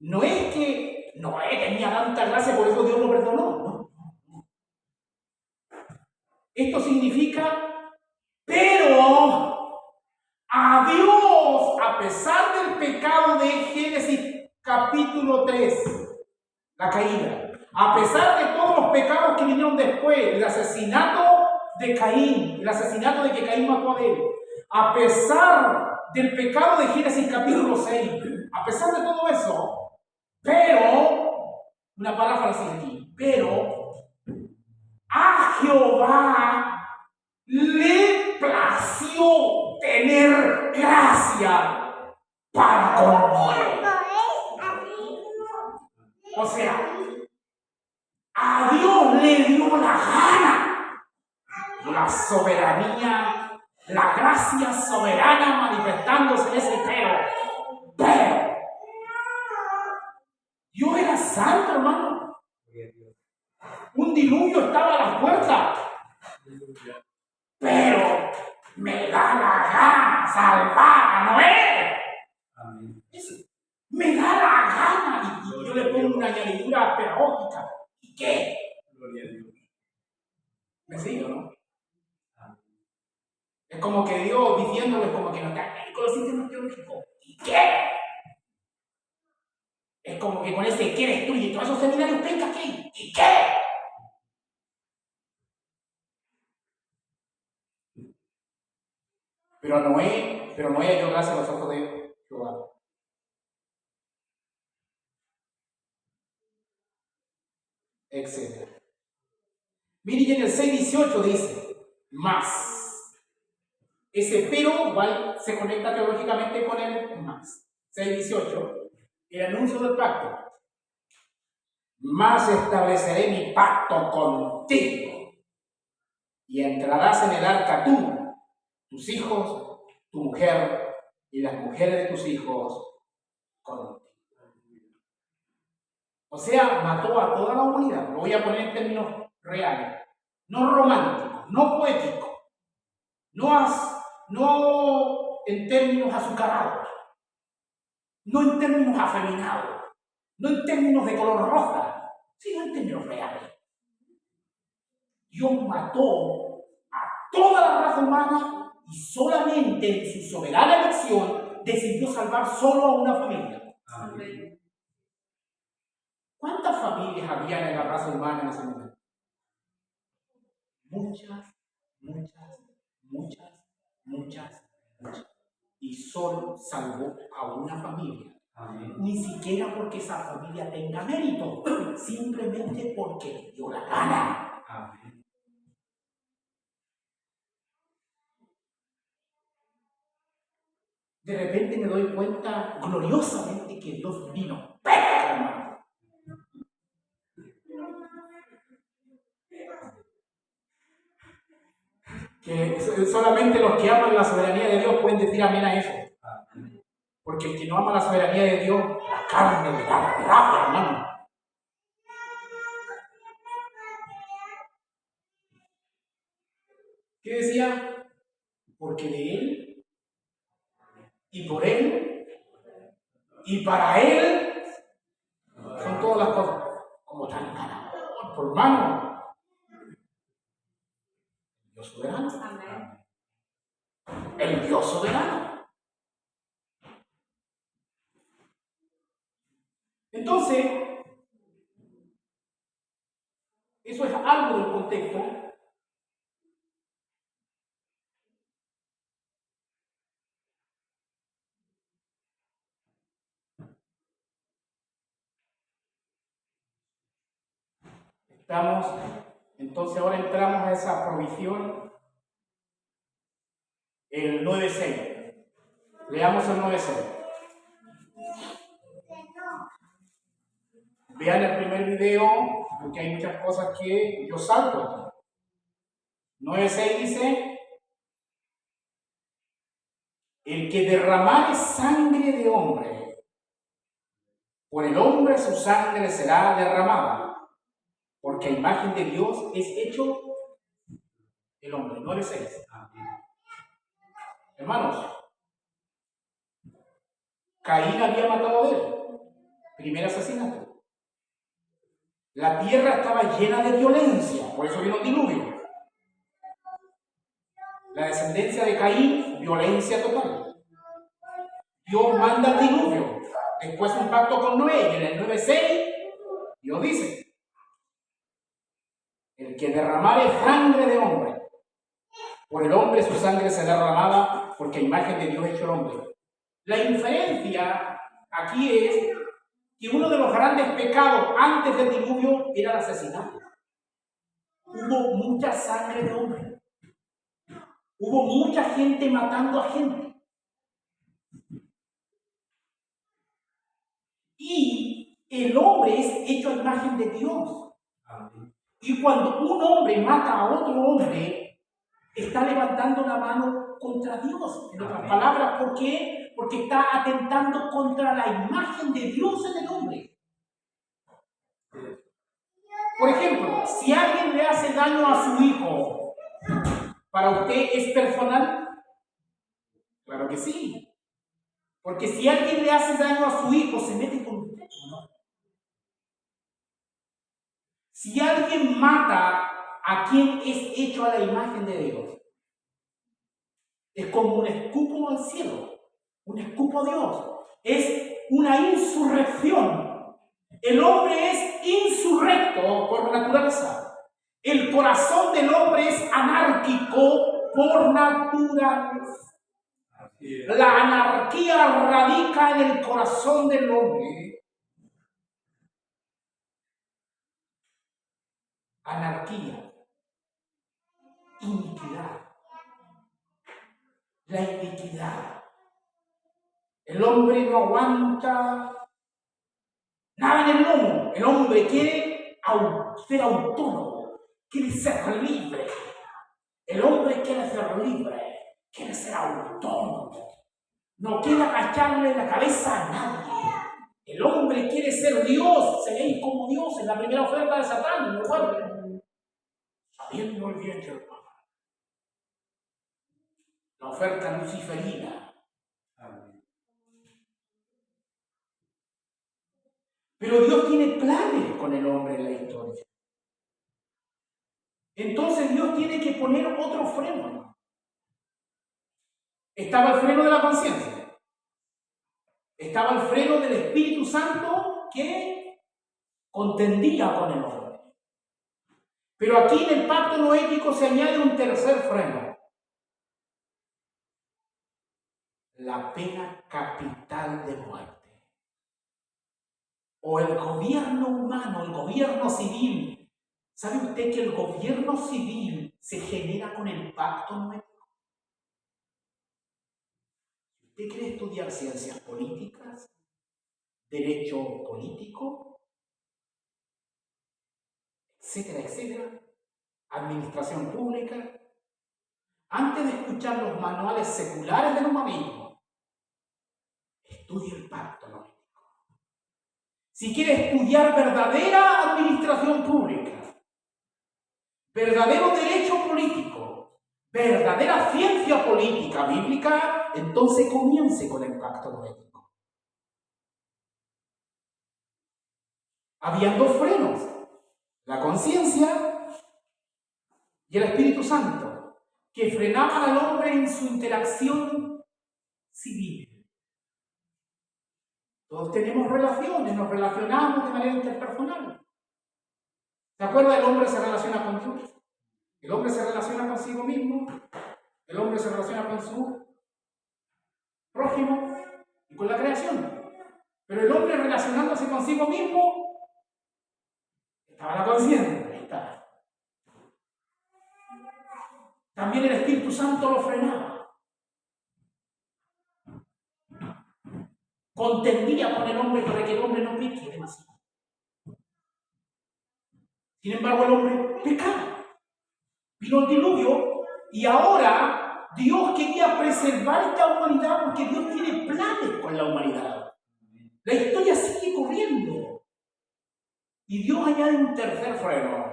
No es que Noé tenía tanta gracia, por eso Dios lo perdonó. No. Esto significa, pero a Dios, a pesar del pecado de Génesis capítulo 3, la caída, a pesar de todos los pecados que vinieron después, el asesinato de Caín, el asesinato de que Caín mató a Abel, a pesar del pecado de Génesis capítulo 6, a pesar de todo eso, pero, una paráfrasis aquí, pero a Jehová le plació tener gracia para con Noé. O sea, a Dios le dio la gana, la soberanía, la gracia soberana manifestándose en ese pero Dios era santo, hermano. Un diluvio estaba a la puerta, pero me da la gana salvar a Noé. Amén. Me da la gana, y yo le pongo una añadidura pedagógica. ¿Y qué? Gloria a Dios. ¿Me sigo, no? Es como que Dios diciéndoles como que no está con los sistemas teológicos. ¿Y qué? Es como que con ese ¿qué destruye? Todos esos seminarios pencas aquí. ¿Y qué? Pero Noé halló gracia a los ojos de Jehová. Etcétera. Mire, y en el 6:18 dice, más. Ese pero igual se conecta teológicamente con el más. 6:18, el anuncio del pacto. Más estableceré mi pacto contigo y entrarás en el arca tú, tus hijos, tu mujer y las mujeres de tus hijos contigo. O sea, mató a toda la humanidad. Lo voy a poner en términos reales. no romántico, no poético, no en términos azucarados, no en términos afeminados, no en términos de color roja, sino en términos reales. Dios mató a toda la raza humana y solamente en su soberana elección decidió salvar solo a una familia. Amén. ¿Cuántas familias había en la raza humana en ese momento? Muchas, muchas, muchas, muchas, muchas. Y solo salvó a una familia. Amén. Ni siquiera porque esa familia tenga mérito, simplemente porque le dio la gana. Amén. De repente me doy cuenta gloriosamente que Dios vino. ¡Hermano! Que solamente los que aman la soberanía de Dios pueden decir amén a eso. Amén. Porque el que no ama la soberanía de Dios, la carne le da rabia, hermano. ¿Qué decía? Porque de Él, y por Él, y para Él, son todas las cosas. Como tan ganador, por hermano. Dios soberano. Amén. El Dios soberano. Entonces, eso es algo del contexto. Entonces ahora entramos a esa provisión, el 9.6. Leamos el 9.6. Vean el primer video, porque hay muchas cosas que yo salto aquí. 9.6 dice: el que derramare sangre de hombre, por el hombre su sangre será derramada, porque a imagen de Dios es hecho el hombre. 9.6. Amén. Hermanos, Caín había matado a Abel. Primer asesinato. La tierra estaba llena de violencia, por eso vino el diluvio. La descendencia de Caín, violencia total. Dios manda el diluvio. Después un pacto con Noé, y en el 9.6, Dios dice: el que derramare sangre de hombre, por el hombre su sangre será derramada, porque a imagen de Dios hecho el hombre. La inferencia aquí es que uno de los grandes pecados antes del diluvio era el asesinato. Hubo mucha sangre de hombre. Hubo mucha gente matando a gente. Y el hombre es hecho a imagen de Dios. Amén. Y cuando un hombre mata a otro hombre, está levantando la mano contra Dios. En otras palabras, ¿por qué? Porque está atentando contra la imagen de Dios en el hombre. Por ejemplo, si alguien le hace daño a su hijo, ¿para usted es personal? Claro que sí. Porque si alguien le hace daño a su hijo, se mete con usted, ¿no? Si alguien mata a quien es hecho a la imagen de Dios, es como un escupo al cielo, un escupo a Dios. Es una insurrección. El hombre es insurrecto por naturaleza. El corazón del hombre es anárquico por naturaleza. Así es. La anarquía radica en el corazón del hombre. Anarquía, iniquidad, la iniquidad. El hombre no aguanta nada en el lomo. El hombre quiere ser autónomo, quiere ser libre. El hombre quiere ser libre, quiere ser autónomo. No quiere agacharle la cabeza a nadie. El hombre quiere ser Dios, seréis como Dios, en la primera oferta de Satán, ¿no recuerdan? sabiendo el bien del Padre. La oferta luciferina. Amén. Pero Dios tiene planes con el hombre en la historia. Entonces Dios tiene que poner otro freno. Estaba el freno de la conciencia. Estaba el freno del Espíritu Santo que contendía con el hombre. Pero aquí en el pacto noético se añade un tercer freno. La pena capital de muerte. O el gobierno humano, el gobierno civil. ¿Sabe usted que el gobierno civil se genera con el pacto noético? ¿Usted quiere estudiar ciencias políticas? ¿Derecho político? Etcétera, etcétera. Administración pública. Antes de escuchar los manuales seculares del humanismo, estudie el pacto noético. Si quiere estudiar verdadera administración pública, verdadero derecho político, verdadera ciencia política bíblica, entonces comience con el pacto noético. Habían dos frenos, la conciencia y el Espíritu Santo, que frenaban al hombre en su interacción civil. Todos tenemos relaciones, nos relacionamos de manera interpersonal. ¿Se acuerda? El hombre se relaciona con Dios, el hombre se relaciona consigo mismo, el hombre se relaciona con su prójimo y con la creación. Pero el hombre relacionándose consigo mismo, estaba la conciencia, ahí está. También el Espíritu Santo lo frenaba. Contendía con el hombre para que el hombre no peque demasiado. Sin embargo, el hombre pecaba. Vino el diluvio y ahora Dios quería preservar esta humanidad porque Dios tiene planes con la humanidad. La historia sigue corriendo. Y Dios añade un tercer freno,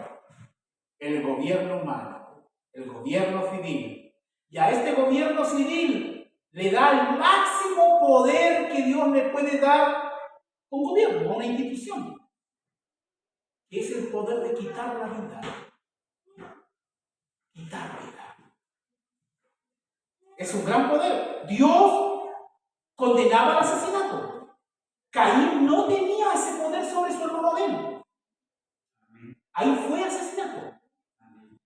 el gobierno humano, el gobierno civil. Y a este gobierno civil le da el máximo poder que Dios le puede dar a un gobierno, a una institución, que es el poder de quitar la vida. Quitar vida. Es un gran poder. Dios condenaba el asesinato. Caín no tenía ese poder sobre su hermano Abel. Ahí fue asesinato.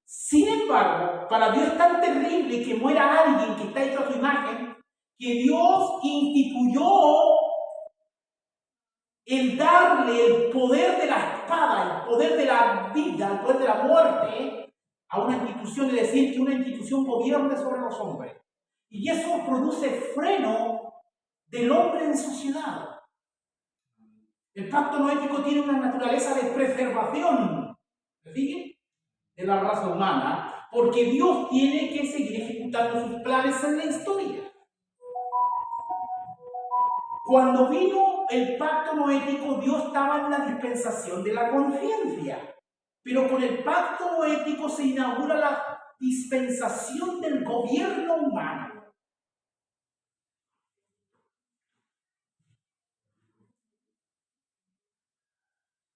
Sin embargo, para Dios es tan terrible que muera alguien que está hecho a su imagen, que Dios instituyó el darle el poder de la espada, el poder de la vida, el poder de la muerte a una institución, es decir, que una institución gobierne sobre los hombres. Y eso produce freno del hombre en sociedad. El pacto noético tiene una naturaleza de preservación, ¿sí?, de la raza humana, porque Dios tiene que seguir ejecutando sus planes en la historia. Cuando vino el pacto noético, Dios estaba en la dispensación de la conciencia, pero con el pacto noético se inaugura la dispensación del gobierno humano.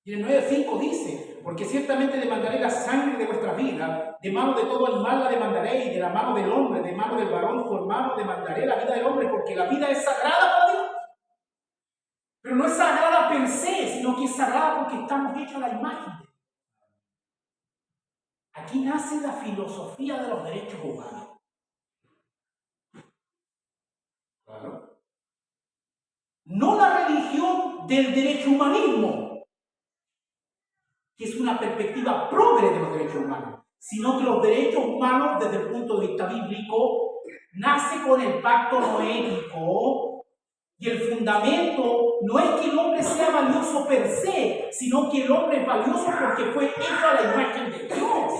Y en el 9:5 dice: porque ciertamente demandaré la sangre de vuestra vida, de mano de todo animal la demandaré, y de la mano del hombre, de mano del varón su hermano demandaré la vida del hombre, porque la vida es sagrada para Dios. Pero no es sagrada per se, sino que es sagrada porque estamos hechos a la imagen de Dios. Aquí nace la filosofía de los derechos humanos. Claro. No la religión del derecho humanismo, que es una perspectiva progre de los derechos humanos, sino que los derechos humanos, desde el punto de vista bíblico, nace con el pacto noético, y el fundamento no es que el hombre sea valioso per se, sino que el hombre es valioso porque fue hecho a la imagen de Dios.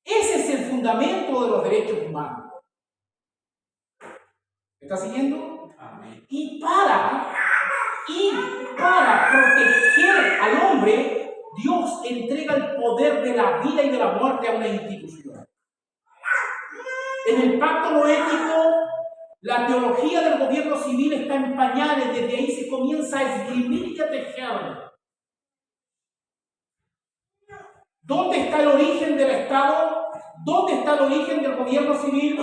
Ese es el fundamento de los derechos humanos. ¿Me está siguiendo? Y para proteger al hombre, Dios entrega el poder de la vida y de la muerte a una institución. En el pacto noético, la teología del gobierno civil está en pañales, desde ahí se comienza a esgrimir y a tejer. ¿Dónde está el origen del Estado? ¿Dónde está el origen del gobierno civil?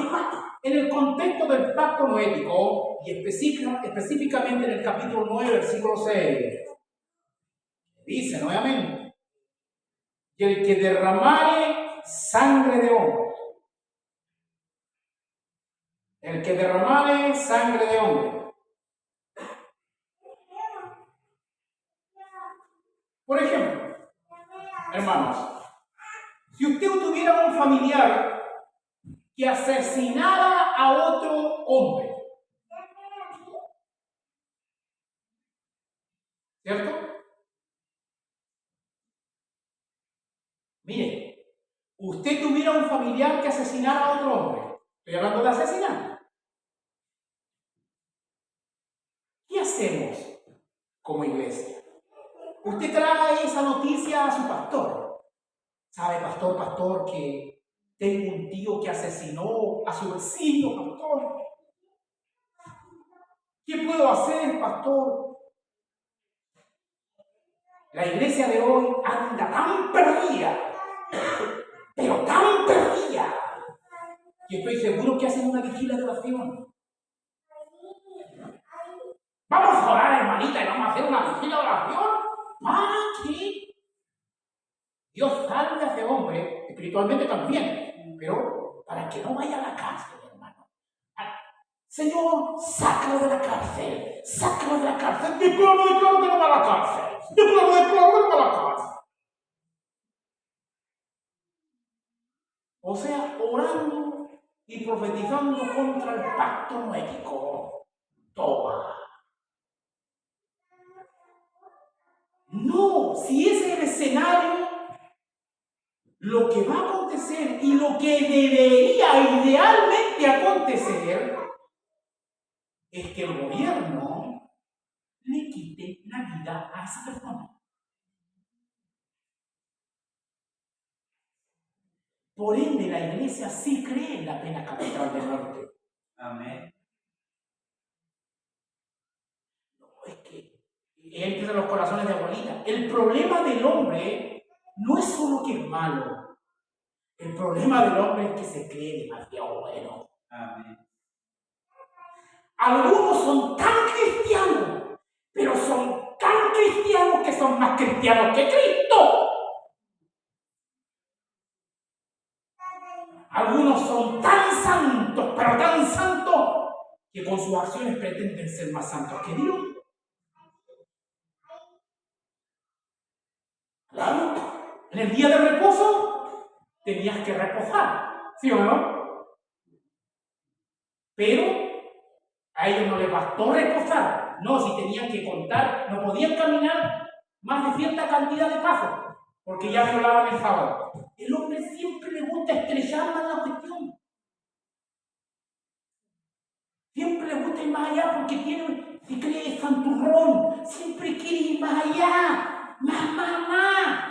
En el contexto del pacto noético, y específicamente en el capítulo 9, versículo 6. Dice nuevamente: y el que derramare sangre de hombre, el que derramare sangre de hombre. Por ejemplo, hermanos, si usted tuviera un familiar que asesinara a otro hombre, ¿cierto? Mire, usted tuviera un familiar que asesinara a otro hombre. Estoy hablando de asesinar. ¿Qué hacemos como iglesia? Usted trae esa noticia a su pastor. ¿Sabe, pastor, que tengo un tío que asesinó a su vecino, pastor? ¿Qué puedo hacer, pastor? La iglesia de hoy anda tan perdida, pero tan perdida, que estoy seguro que hacen una vigilia de oración. Vamos a orar, hermanita, y vamos a hacer una vigilia de oración. ¿Para qué? Dios salve a ese hombre, espiritualmente también, pero para que no vaya a la cárcel, hermano. Señor, sácalo de la cárcel, sácalo de la cárcel. Declaro que no va a la cárcel. Declaro que no va a la cárcel. O sea, orando y profetizando contra el pacto noético. Toma. No, si ese es el escenario, lo que va a acontecer y lo que debería idealmente acontecer es que el gobierno le quite la vida a esa persona. Por ende, la iglesia sí cree en la pena capital de muerte. Amén. No, es que entra en los corazones de abuelita. El problema del hombre no es solo que es malo. El problema del hombre es que se cree demasiado bueno. Amén. Algunos son tan cristianos, pero son tan cristianos que son más cristianos que Cristo. Algunos son tan santos, pero tan santos, que con sus acciones pretenden ser más santos que Dios. Claro, en el día de reposo tenías que reposar, ¿sí o no? Pero a ellos no les bastó reposar. No, si tenían que contar, no podían caminar más de cierta cantidad de pasos, porque ya violaban el sábado. El hombre siempre le gusta estrellar más la cuestión. Siempre le gusta ir más allá porque se cree santurrón. Siempre quiere ir más allá. Más.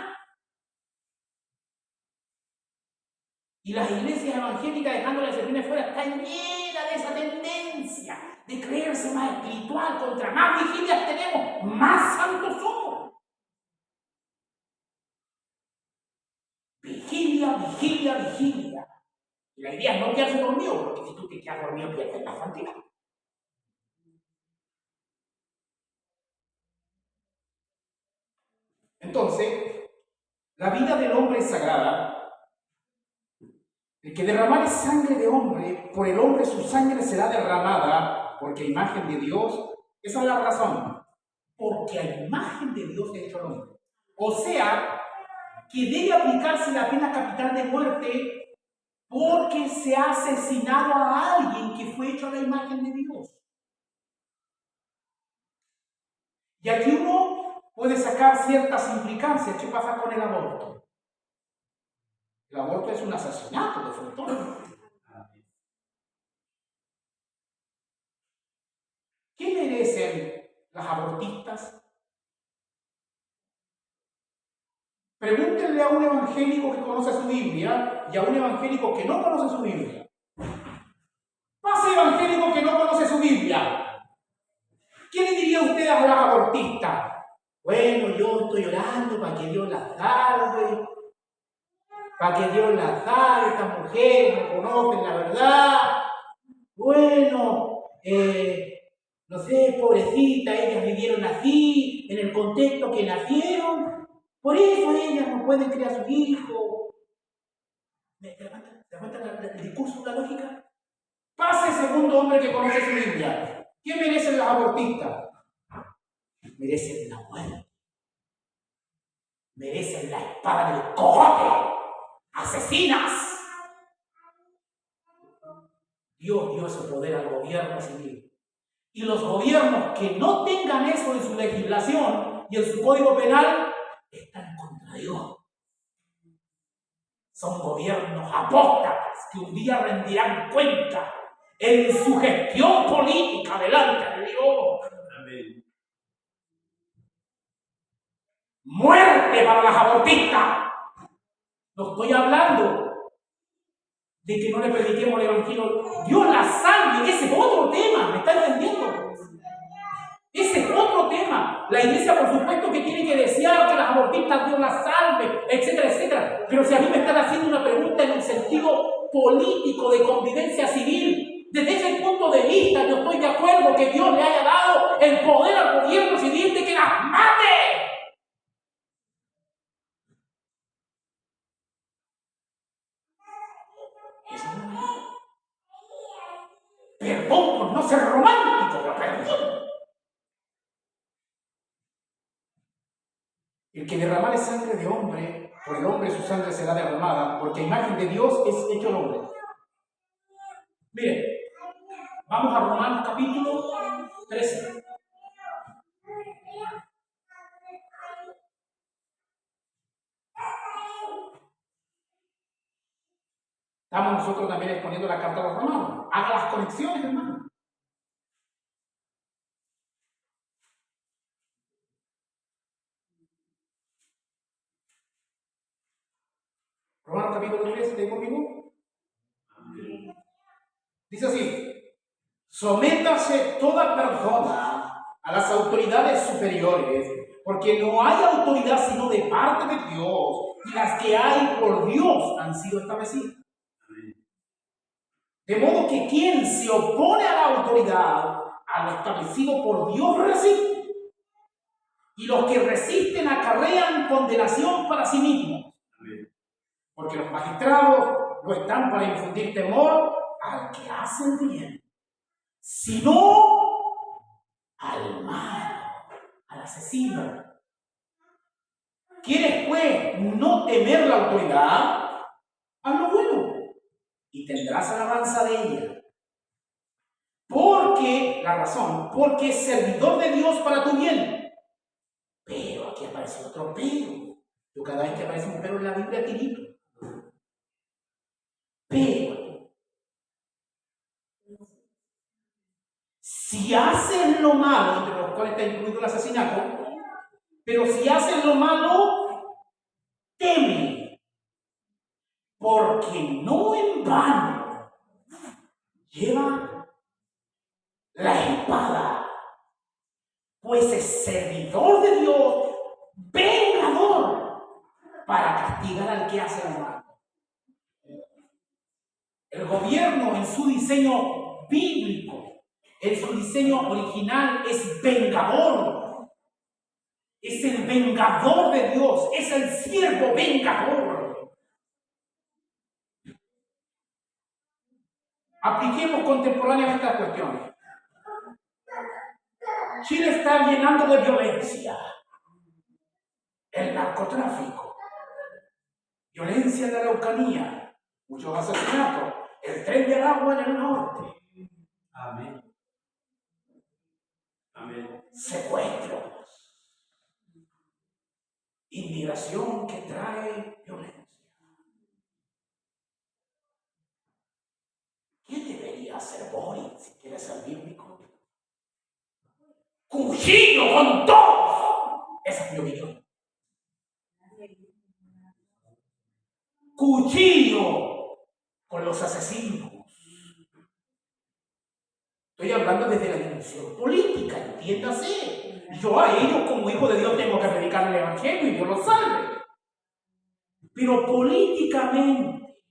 Y las iglesias evangélicas, dejando las excepciones fuera, están llenas de esa tendencia de creerse más espiritual. Contra más vigilias tenemos, más santos somos. Vigilia. Y la idea es no quedarse dormido, porque si tú te quedas dormido, pierdes la santidad. Entonces, la vida del hombre es sagrada. El que derramare sangre de hombre, por el hombre su sangre será derramada, porque a imagen de Dios, esa es la razón, porque a imagen de Dios es hecho el hombre. O sea, que debe aplicarse la pena capital de muerte porque se ha asesinado a alguien que fue hecho a la imagen de Dios. Y aquí uno puede sacar ciertas implicancias. ¿Qué pasa con el aborto? El aborto es un asesinato de fortuna. ¿Qué merecen las abortistas? Pregúntenle a un evangélico que conoce su Biblia y a un evangélico que no conoce su Biblia. Pase evangélico que no conoce su Biblia. ¿Qué le diría usted a las abortistas? Bueno, yo estoy orando para que Dios las salve, para que Dios las salve, estas mujeres no conocen la verdad. Bueno, no sé, pobrecita, ellas vivieron así, en el contexto que nacieron, por eso ellas no pueden criar a sus hijos. ¿Te levanta el discurso, la lógica? Pase segundo hombre que conoce su Biblia. ¿Qué merecen las abortistas? Merecen la muerte. Merecen la espada del cogote. ¡Asesinas! Dios dio ese poder al gobierno civil. Y los gobiernos que no tengan eso en su legislación y en su código penal están contra Dios. Son gobiernos apóstatas que un día rendirán cuenta en su gestión política delante de Dios. Amén. Muerte para las abortistas. No estoy hablando de que no le prediquemos el evangelio. Dios la salve, ese es otro tema, ¿me está entendiendo? Ese es otro tema. La iglesia, por supuesto, que tiene que desear que las abortistas Dios las salve, etcétera, etcétera. Pero si a mí me están haciendo una pregunta en un sentido político de convivencia civil, desde ese punto de vista yo estoy de acuerdo que Dios le haya dado el poder al gobierno civil de que las mate. Perdón por no ser romántico, pero perdón. El que derramare sangre de hombre, por el hombre su sangre será derramada, porque imagen de Dios es hecho el hombre. Miren, vamos a Romanos capítulo 13. Estamos nosotros también exponiendo la carta a los romanos. Haga las conexiones, hermano. Romanos capítulo 13, ¿está ahí conmigo? Amén. Dice así: sométase toda persona a las autoridades superiores, porque no hay autoridad sino de parte de Dios, y las que hay por Dios han sido establecidas. De modo que quien se opone a la autoridad, a lo establecido por Dios, resiste. Y los que resisten acarrean condenación para sí mismos. Porque los magistrados no están para infundir temor al que hace el bien, sino al malo, al asesino. ¿Quieres, pues, no temer la autoridad? Haz lo bueno y tendrás alabanza de ella. Porque es servidor de Dios para tu bien. Pero aquí aparece otro pero. Yo cada vez que aparece un pero en la Biblia tirito. Pero si hacen lo malo, entre los cuales está incluido el asesinato, pero si hacen lo malo, teme, porque no en vano lleva la espada, pues es servidor de Dios, vengador, para castigar al que hace lo malo. El gobierno, en su diseño bíblico, en su diseño original, es vengador. Es el vengador de Dios, es el siervo vengador. Apliquemos contemporáneamente estas cuestiones. Chile está llenando de violencia el narcotráfico, violencia en la Araucanía, muchos asesinatos, el tren de Aragua en el norte. Amén. Amén. Secuestros, inmigración que trae violencia. ¿Qué debería hacer Boris si quiere ser bíblico? ¡Cuchillo con todos! Esa es mi opinión. cuchillo con los asesinos. Estoy hablando desde la dimensión política, entiéndase. Yo a ellos como hijo de Dios tengo que predicar el evangelio y Dios los salve. Pero políticamente,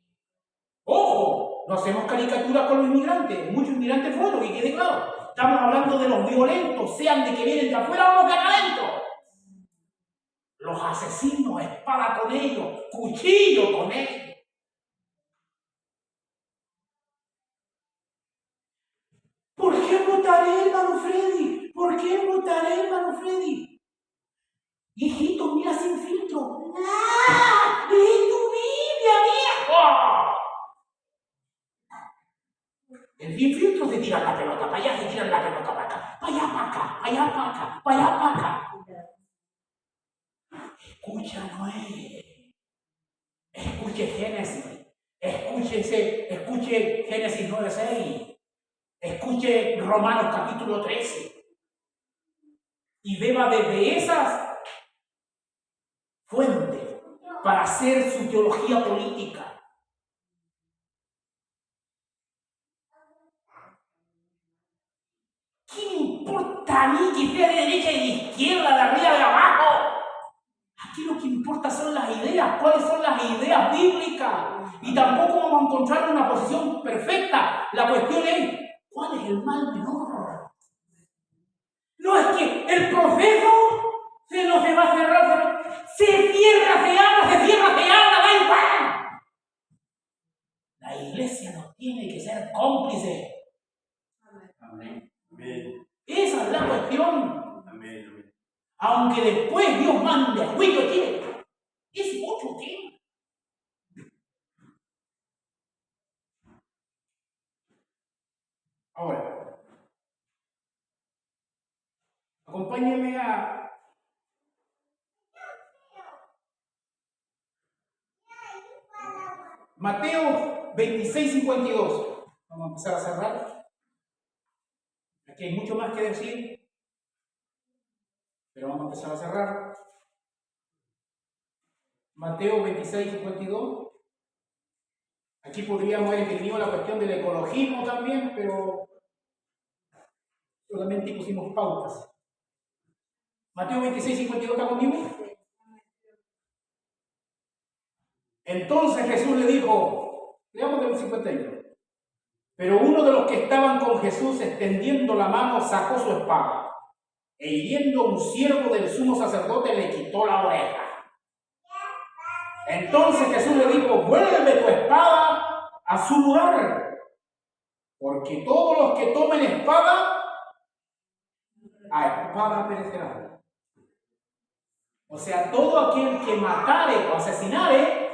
ojo, no hacemos caricaturas con los inmigrantes. Muchos inmigrantes fueron, y quede claro. Estamos hablando de los violentos, sean de que vienen de afuera o de acá adentro. Los asesinos, espada con ellos, cuchillo con ellos. ¿Por qué votaré, hermano Freddy? ¿Por qué votaré, hermano Freddy? Hijito, mira sin filtro. ¡Ah! ¡Lee tu Biblia, viejo! El sin filtro se tira la pelota para allá, se tira la pelota para acá. Para allá, para acá, para allá, para acá, para allá, para acá. Escucha, Noé. Escuche Génesis. Escuche Génesis 9:6. Escuche Romanos capítulo 13 y beba desde esas fuentes para hacer su teología política. ¿Qué me importa a mí que sea de derecha y de izquierda, de arriba y de abajo? Aquí lo que importa son las ideas, cuáles son las ideas bíblicas. Y tampoco vamos a encontrar una posición perfecta. La cuestión es, ¿cuál es el mal menor? No es que el proceso no se va a cerrar, se cierra, se habla, da igual. La iglesia no tiene que ser cómplice. Amén. Amén. Esa es la cuestión. Amén. Aunque después Dios mande al juicio, ¿qué? Es mucho tiempo. Ahora, acompáñenme a Mateo 26:52. Vamos a empezar a cerrar. Aquí hay mucho más que decir, pero vamos a empezar a cerrar. Mateo 26:52. Aquí podríamos haber definido la cuestión del ecologismo también, pero solamente pusimos pautas. Mateo 26:52, ¿está conmigo? Entonces Jesús le dijo, leamos del 51. Pero uno de los que estaban con Jesús extendiendo la mano sacó su espada e hiriendo a un siervo del sumo sacerdote le quitó la oreja. Entonces Jesús le dijo, vuelve tu espada a su lugar, porque todos los que tomen espada, a espada perecerán. O sea, todo aquel que matare o asesinare,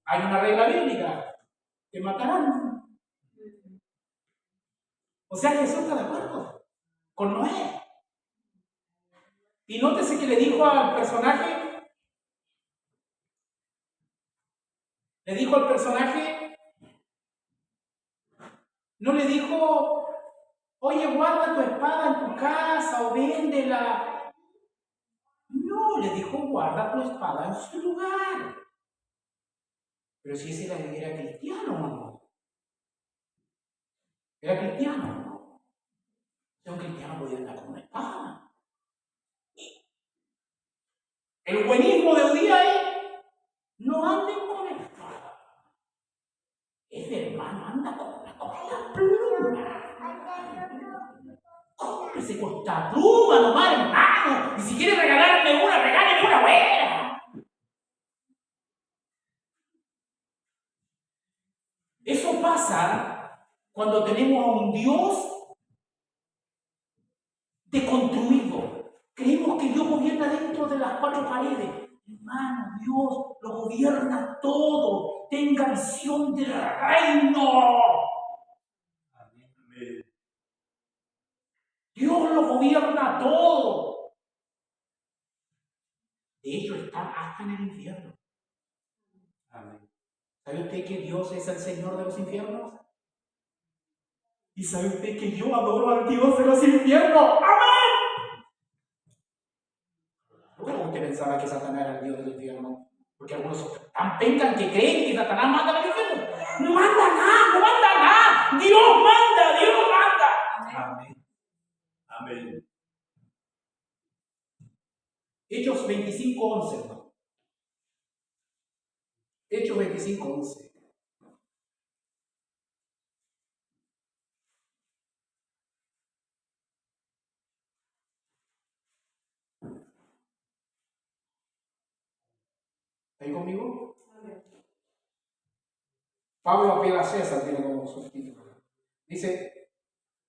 hay una regla bíblica, que matarán. O sea, Jesús está de acuerdo con Noé. Y nótese que le dijo al personaje, no le dijo, oye, guarda tu espada en tu casa o véndela. No, le dijo, guarda tu espada en su lugar. Pero si ese era cristiano, ¿no? Era cristiano, ¿no? Si un cristiano podía andar con una espada. El buenismo de hoy día es, no anden con espada. Ese hermano anda con la pluma. Cómprese con esta pluma nomás, hermano. Y si quiere regalarme una, regáleme una buena. Eso pasa cuando tenemos a un Dios deconstruido. Creemos que Dios gobierna dentro de las cuatro paredes. Hermano, Dios lo gobierna todo. Tenga visión del reino. Amén. Dios lo gobierna todo. De hecho, está hasta en el infierno. Amén. ¿Sabe usted que Dios es el Señor de los infiernos? ¿Y sabe usted que yo adoro al Dios de los infiernos? ¡Amén! ¿Cómo usted pensaba que Satanás era el Dios del infierno? Porque algunos tan pencan que creen que Satanás manda al infierno. No manda nada, no manda nada. Dios manda, Dios manda. Amén. Amén. Hechos 25:11, hermano. Hechos 25:11. ¿Ahí conmigo? Pablo apela a César, tiene como subtítulo. Dice,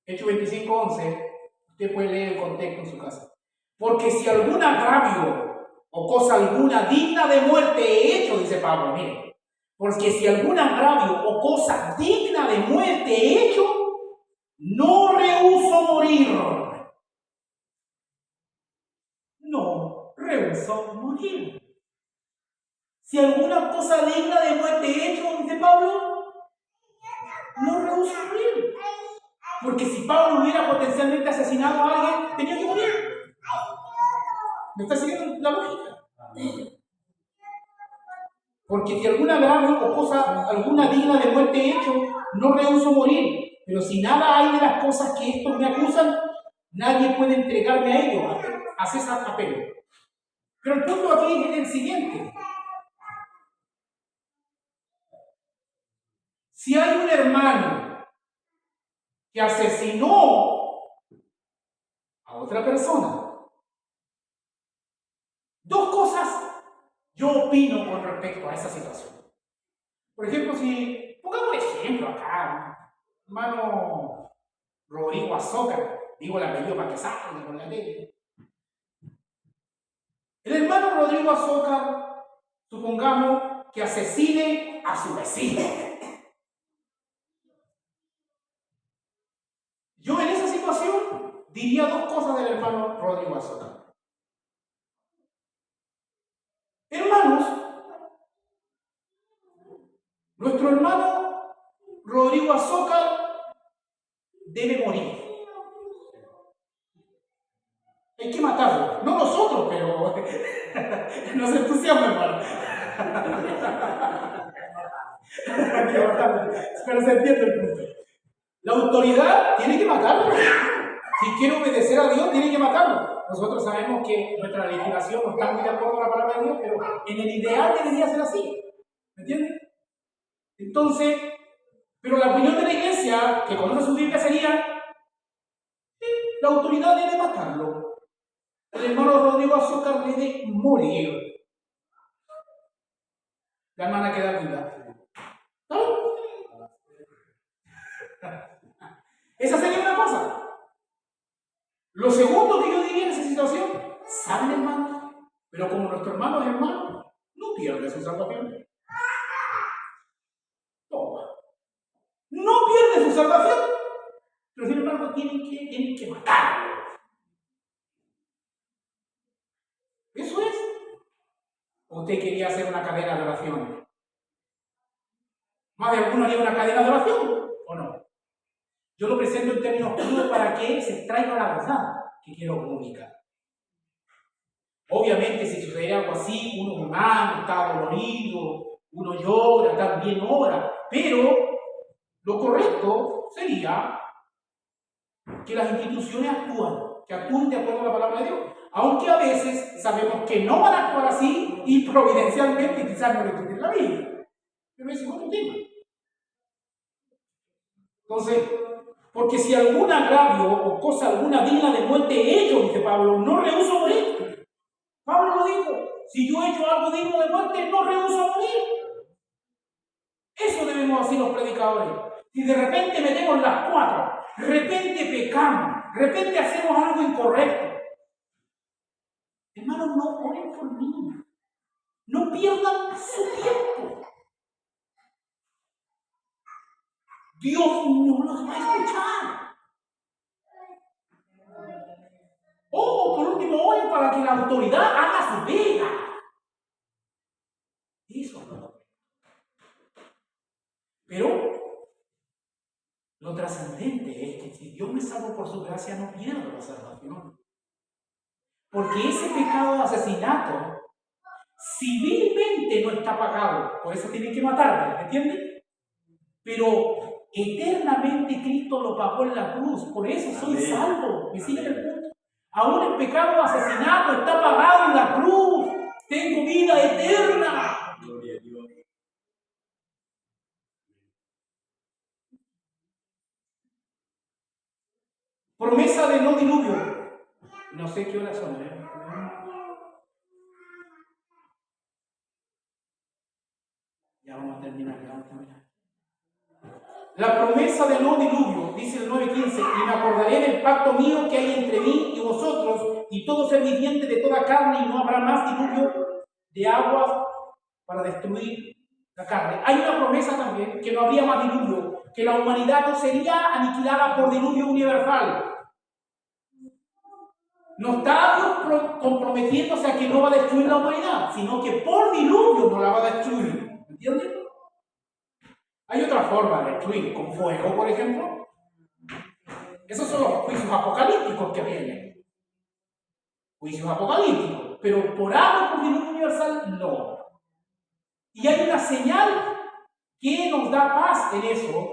Hechos 25:11, usted puede leer el contexto en su casa. Porque si algún agravio o cosa alguna digna de muerte he hecho, dice Pablo, mire, porque si algún agravio o cosa digna de muerte he hecho, no rehúso morir. No rehúso morir. Si alguna cosa digna de muerte he hecho, dice Pablo, no rehúso morir. Porque si Pablo hubiera potencialmente asesinado a alguien, tenía que morir. ¿Me está siguiendo la lógica? Porque si alguna agravio o cosa alguna digna de muerte he hecho, no rehúso morir. Pero si nada hay de las cosas que estos me acusan, nadie puede entregarme a ellos. A César apelo. Pero el punto aquí es el siguiente. Si hay un hermano que asesinó a otra persona, dos cosas yo opino con respecto a esa situación. Por ejemplo, si pongamos un ejemplo acá, hermano Rodrigo Azócar, digo el apellido para que salga con la tele. El hermano Rodrigo Azócar, supongamos que asesine a su vecino. Yo en esa situación diría dos cosas del hermano Rodrigo Azócar. Hermanos, nuestro hermano Rodrigo Azócar debe morir. Hay que matarlo. No nosotros, pero no se entusiasma, hermano. Hay que matarlo. Pero se entiende el punto. La autoridad tiene que matarlo. Si quiere obedecer a Dios, tiene que matarlo. Nosotros sabemos que nuestra legislación no está muy de acuerdo con la palabra de Dios, pero en el ideal debería ser así. ¿Me entiendes? Entonces, pero la opinión de la iglesia, que conoce su Biblia, sería: la autoridad debe matarlo. El hermano Rodrigo Azócar debe morir. La hermana queda viva. ¿No? Esa sería una cosa. Lo segundo que yo diría en esa situación: ¿saben, hermano? Pero como nuestro hermano es hermano, no pierde su salvación. Toma. No pierde su salvación. Pero sin embargo tienen que matarlo. Eso es. ¿Usted quería hacer una cadena de oración? ¿Más de alguno haría una cadena de oración o no? Yo lo presento en términos puros para que se extraiga la verdad que quiero comunicar. Obviamente, si sucede algo así, uno es humano, está dolorido, uno llora, también ora, pero lo correcto sería que las instituciones que actúen de acuerdo a la palabra de Dios. Aunque a veces sabemos que no van a actuar así y providencialmente quizás no le quiten la vida. Pero ese es otro tema. Entonces, porque si algún agravio o cosa alguna digna de muerte he hecho, dice Pablo, no rehúso morir. Pablo lo dijo: si yo he hecho algo digno de muerte, no rehúso morir. Eso debemos hacer los predicadores. Si de repente metemos las cuatro, de repente pecamos, de repente hacemos algo incorrecto, hermanos, no oren por mí. No pierdan su tiempo. Dios no los va a escuchar. O por último, oren para que la autoridad haga su vida. Eso no. Pero lo trascendente es que si Dios me salvó por su gracia, no pierdo la salvación. Porque ese pecado de asesinato civilmente no está pagado, por eso tienen que matarme, ¿me entienden? Pero eternamente Cristo lo pagó en la cruz, por eso soy Amén. salvo. ¿Me siguen el punto? Aún el pecado de asesinato está pagado en la cruz. Tengo vida eterna. Gloria a Dios. Promesa de no diluvio. No sé qué horas son, ¿eh? Ya vamos a terminar. La promesa de no diluvio, dice el 9:15, y me acordaré del pacto mío que hay entre mí y vosotros y todo ser viviente de toda carne, y no habrá más diluvio de aguas para destruir la carne. Hay una promesa también que no habría más diluvio, que la humanidad no sería aniquilada por diluvio universal. No está Dios comprometiéndose a que no va a destruir la humanidad, sino que por diluvio no la va a destruir. ¿Entienden? Hay otra forma de destruir, con fuego, por ejemplo. Esos son los juicios apocalípticos que vienen. Juicios apocalípticos. Pero por agua, por diluvio universal, no. Y hay una señal que nos da paz en eso.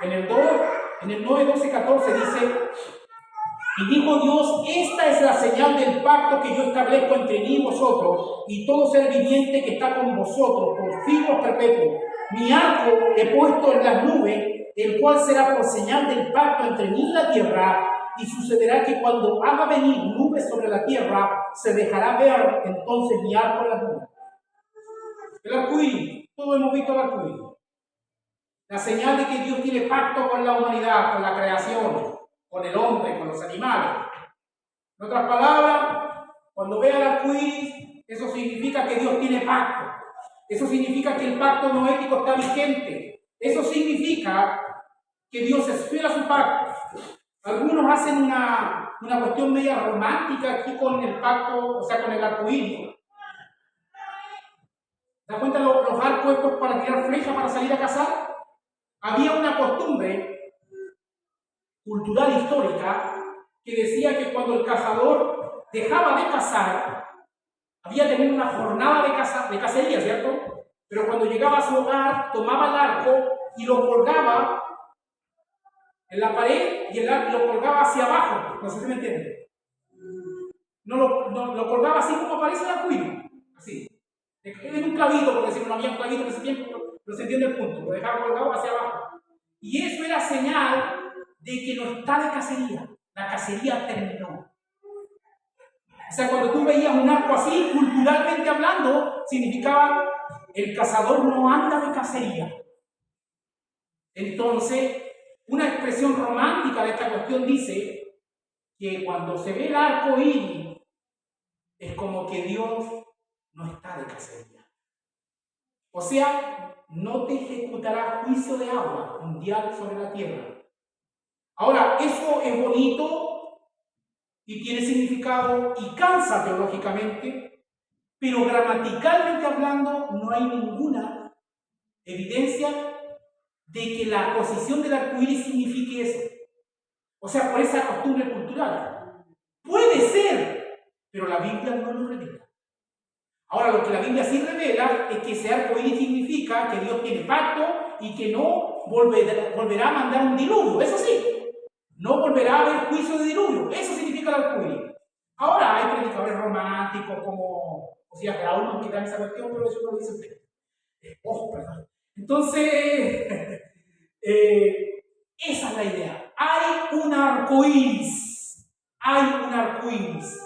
En el 9:12-14 dice: y dijo Dios, esta es la señal del pacto que yo establezco entre mí y vosotros y todo ser viviente que está con vosotros por siglos perpetuos. Mi arco he puesto en las nubes, el cual será por señal del pacto entre mí y la tierra, y sucederá que cuando haga venir nubes sobre la tierra, se dejará ver entonces mi arco en las nubes. El arcoíris, todos hemos visto el arcoíris. La señal de que Dios tiene pacto con la humanidad, con la creación, con el hombre, con los animales. En otras palabras, cuando vea el arcoíris, eso significa que Dios tiene pacto. Eso significa que el pacto noético está vigente. Eso significa que Dios es fiel a su pacto. Algunos hacen una cuestión media romántica aquí con el pacto, o sea, con el arcoíris. ¿Se dan cuenta los arcos estos para tirar flechas para salir a cazar? Había una costumbre cultural histórica que decía que cuando el cazador dejaba de cazar, había tenido una jornada de cacería, ¿cierto? Pero cuando llegaba a su hogar, tomaba el arco y lo colgaba en la pared y lo colgaba hacia abajo. No sé si me entienden. No lo colgaba así como aparece el arcoíris, así. En un clavito, porque si no había un clavito en ese tiempo, no se entiende el punto. Lo dejaba colgado hacia abajo. Y eso era señal de que no está de cacería. La cacería terminó. O sea, cuando tú veías un arco así, culturalmente hablando, significaba el cazador no anda de cacería. Entonces, una expresión romántica de esta cuestión dice que cuando se ve el arco iris, es como que Dios no está de cacería. O sea, no te ejecutará juicio de agua mundial sobre la tierra. Ahora, eso es bonito y tiene significado y cansa teológicamente, pero gramaticalmente hablando no hay ninguna evidencia de que la posición del arcoíris signifique eso. O sea, por esa costumbre cultural. Puede ser, pero la Biblia no lo revela. Ahora, lo que la Biblia sí revela es que ese arcoíris significa que Dios tiene pacto y que no volverá a mandar un diluvio. Eso sí, no volverá a haber juicio de diluvio. Eso significa el arcoíris. Ahora hay predicadores románticos como Josías Brown que dan esa cuestión, pero eso no lo dice usted. Perdón. Entonces, esa es la idea. Hay un arcoíris. Hay un arcoíris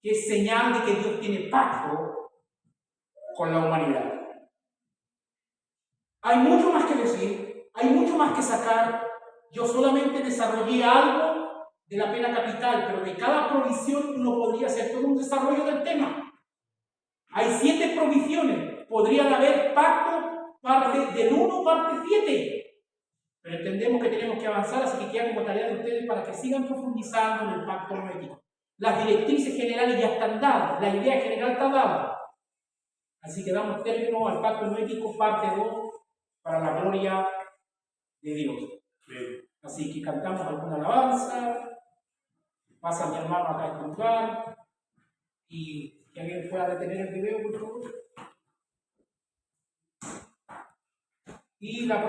que es señal de que Dios tiene pacto con la humanidad. Hay mucho más que decir, hay mucho más que sacar. Yo solamente desarrollé algo de la pena capital, pero de cada provisión uno podría hacer todo un desarrollo del tema. Hay 7 provisiones, podrían haber pacto parte del 1, parte 7. Pero entendemos que tenemos que avanzar, así que queda como tarea de ustedes para que sigan profundizando en el pacto noético. Las directrices generales ya están dadas, la idea general está dada. Así que damos término al pacto noético, parte 2, para la gloria de Dios. Así que cantamos alguna alabanza, pasa mi hermano acá a este lugar y Que alguien pueda detener el video, por favor. Y la